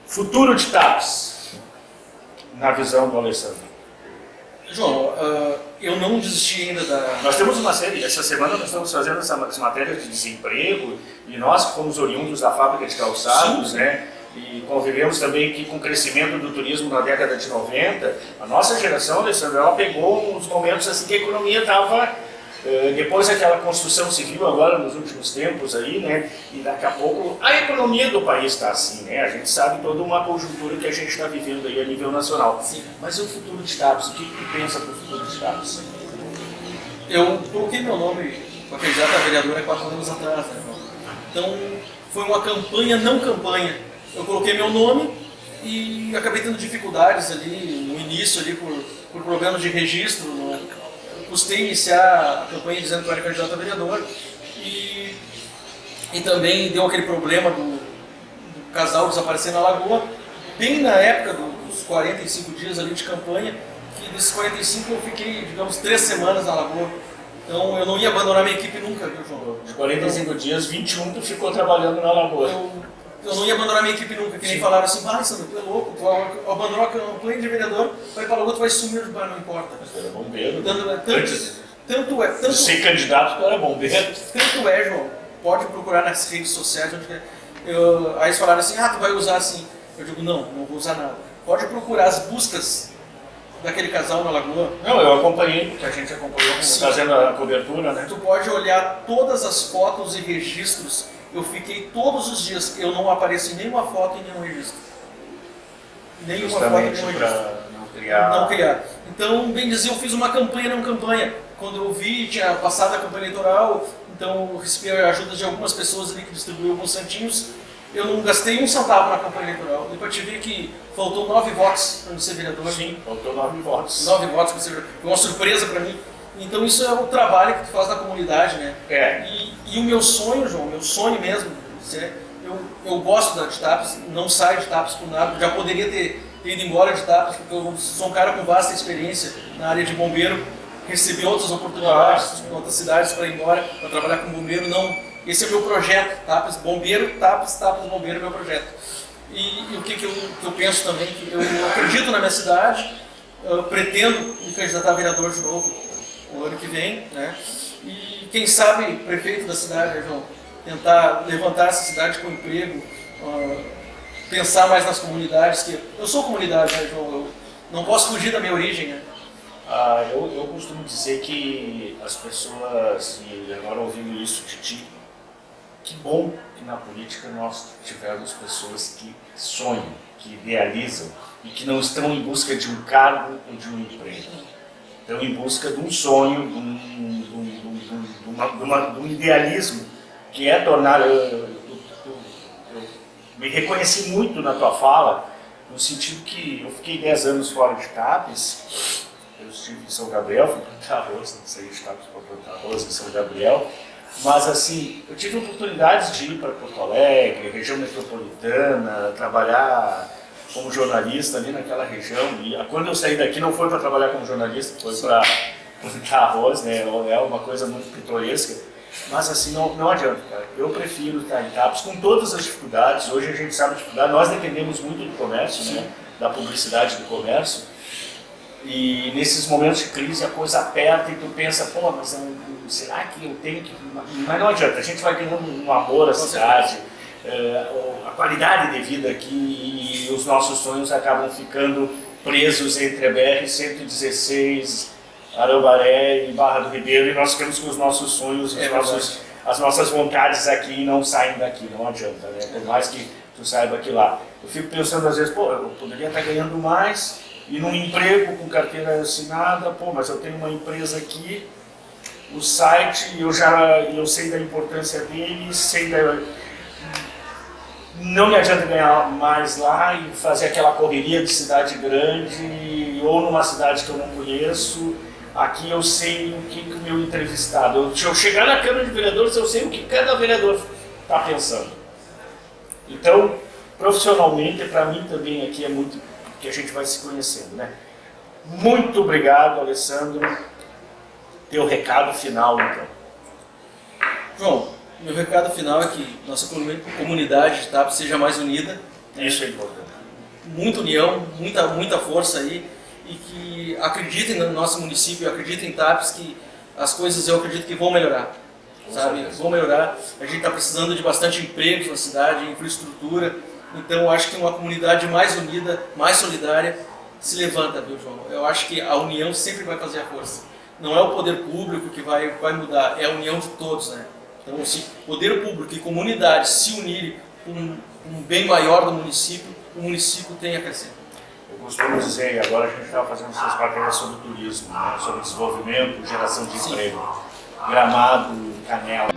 Futuro de TAPS, na visão do Alessandro. João, eu não desisti ainda da... Nós temos uma série, essa semana nós estamos fazendo essa matéria de desemprego, e nós que fomos oriundos da fábrica de calçados, Sim. né? E convivemos também aqui com o crescimento do turismo na década de 90. A nossa geração, Alessandro, ela pegou uns momentos assim que a economia estava, depois daquela construção civil agora nos últimos tempos aí, né? E daqui a pouco a economia do país está assim, né? A gente sabe toda uma conjuntura que a gente está vivendo aí a nível nacional. Sim. Mas e o futuro de TAPS? O que tu pensa para o futuro de TAPS? Eu coloquei meu nome para candidato a vereador há 4 anos atrás, né? Então, foi uma campanha, não campanha. Eu coloquei meu nome e acabei tendo dificuldades ali no início ali por problemas de registro. Custei iniciar a campanha dizendo que eu era candidato a vereador e também deu aquele problema do casal desaparecer na Lagoa, bem na época dos 45 dias ali de campanha, que desses 45 eu fiquei, digamos, 3 semanas na Lagoa. Então eu não ia abandonar minha equipe nunca, viu, João? De 45 dias, 21 tu ficou trabalhando na Lagoa. Eu não ia abandonar minha equipe nunca, que nem falaram assim, Sandro, tu é louco, tu abandonou a campanha de vereador, vai para a Lagoa, tu vai sumir do bar, não importa. Mas tu era bombeiro. Tanto é. Ser candidato, tu era bombeiro. Tanto é, João, pode procurar nas redes sociais, onde quer. Aí eles falaram assim, tu vai usar assim. Eu digo, não vou usar nada. Pode procurar as buscas daquele casal na Lagoa. Não, eu acompanhei, porque a gente acompanhou fazendo a cobertura, né? Tu pode olhar todas as fotos e registros. Eu fiquei todos os dias, eu não apareci em nenhuma foto e nenhum registro. Nenhuma foto e nenhum registro. Não criar. Então, bem dizer, eu fiz uma campanha, não campanha. Quando eu vi, tinha passado a campanha eleitoral, então eu recebi a ajuda de algumas pessoas ali que distribuíram alguns santinhos. Eu não gastei um centavo na campanha eleitoral. Depois te ver que faltou 9 votos para ser vereador. Sim, faltou 9 votos. 9 votos para ser vereador. Foi uma surpresa para mim. Então isso é o trabalho que tu faz na comunidade, né? E o meu sonho, João, meu sonho mesmo, eu gosto de TAPS, não saio de TAPS por nada, já poderia ter ido embora de TAPS, porque eu sou um cara com vasta experiência na área de bombeiro, recebi outras oportunidades em outras cidades para ir embora, para trabalhar como bombeiro, esse é o meu projeto, TAPS, bombeiro, TAPS, bombeiro é meu projeto. E o que eu penso também, que eu acredito na minha cidade, pretendo me candidatar a vereador de novo o ano que vem, né? E quem sabe prefeito da cidade, né, João? Tentar levantar essa cidade com emprego, pensar mais nas comunidades, que eu sou comunidade, né, João? Eu não posso fugir da minha origem, né? Eu costumo dizer que as pessoas, e agora ouvindo isso de ti, que bom que na política nós tivemos pessoas que sonham, que idealizam e que não estão em busca de um cargo ou de um emprego. Estão em busca de um sonho, de um idealismo que é tornar... Eu me reconheci muito na tua fala, no sentido que eu fiquei 10 anos fora de Tapes. Eu estive em São Gabriel, fui plantar arroz, não sei de Tapes para plantar arroz em São Gabriel. Mas assim, eu tive oportunidades de ir para Porto Alegre, região metropolitana, trabalhar como jornalista ali naquela região. E quando eu saí daqui não foi para trabalhar como jornalista, foi para plantar arroz, né? É uma coisa muito pitoresca. Mas assim, não adianta, cara. Eu prefiro estar em Tapes com todas as dificuldades. Hoje a gente sabe a dificuldade, nós dependemos muito do comércio, né? Da publicidade do comércio. E nesses momentos de crise a coisa aperta e tu pensa, pô, mas será que eu tenho que... Mas não adianta, a gente vai ganhando um amor à cidade, a qualidade de vida aqui, e os nossos sonhos acabam ficando presos entre a BR-116, Arambaré e Barra do Ribeiro, e nós ficamos com os nossos sonhos, as nossas vontades aqui e não saem daqui, não adianta, né? Por mais que tu saiba que lá. Eu fico pensando às vezes, pô, eu poderia estar ganhando mais, e num emprego com carteira assinada, pô, mas eu tenho uma empresa aqui, o site, eu sei da importância dele, não me adianta ganhar mais lá e fazer aquela correria de cidade grande, ou numa cidade que eu não conheço. Aqui eu sei o que o meu entrevistado, se eu chegar na Câmara de Vereadores, eu sei o que cada vereador está pensando. Então, profissionalmente, para mim também aqui é muito que a gente vai se conhecendo, né? Muito obrigado, Alessandro. Teu recado final, então. João, meu recado final é que nossa comunidade de Tapes seja mais unida. Isso é importante. Muita união, muita força aí, e que acreditem no nosso município, acreditem em Tapes, que as coisas eu acredito que vão melhorar. Sabe? Vão melhorar. A gente está precisando de bastante empregos na cidade, infraestrutura. Então eu acho que uma comunidade mais unida, mais solidária, se levanta, viu, João? Eu acho que a união sempre vai fazer a força. Não é o poder público que vai mudar, é a união de todos, né? Então, se poder público e comunidade se unirem com um bem maior do município, o município tem a crescer. Eu costumo dizer, agora a gente estava fazendo essas matérias sobre turismo, né? Sobre desenvolvimento, geração de emprego, Gramado, Canela.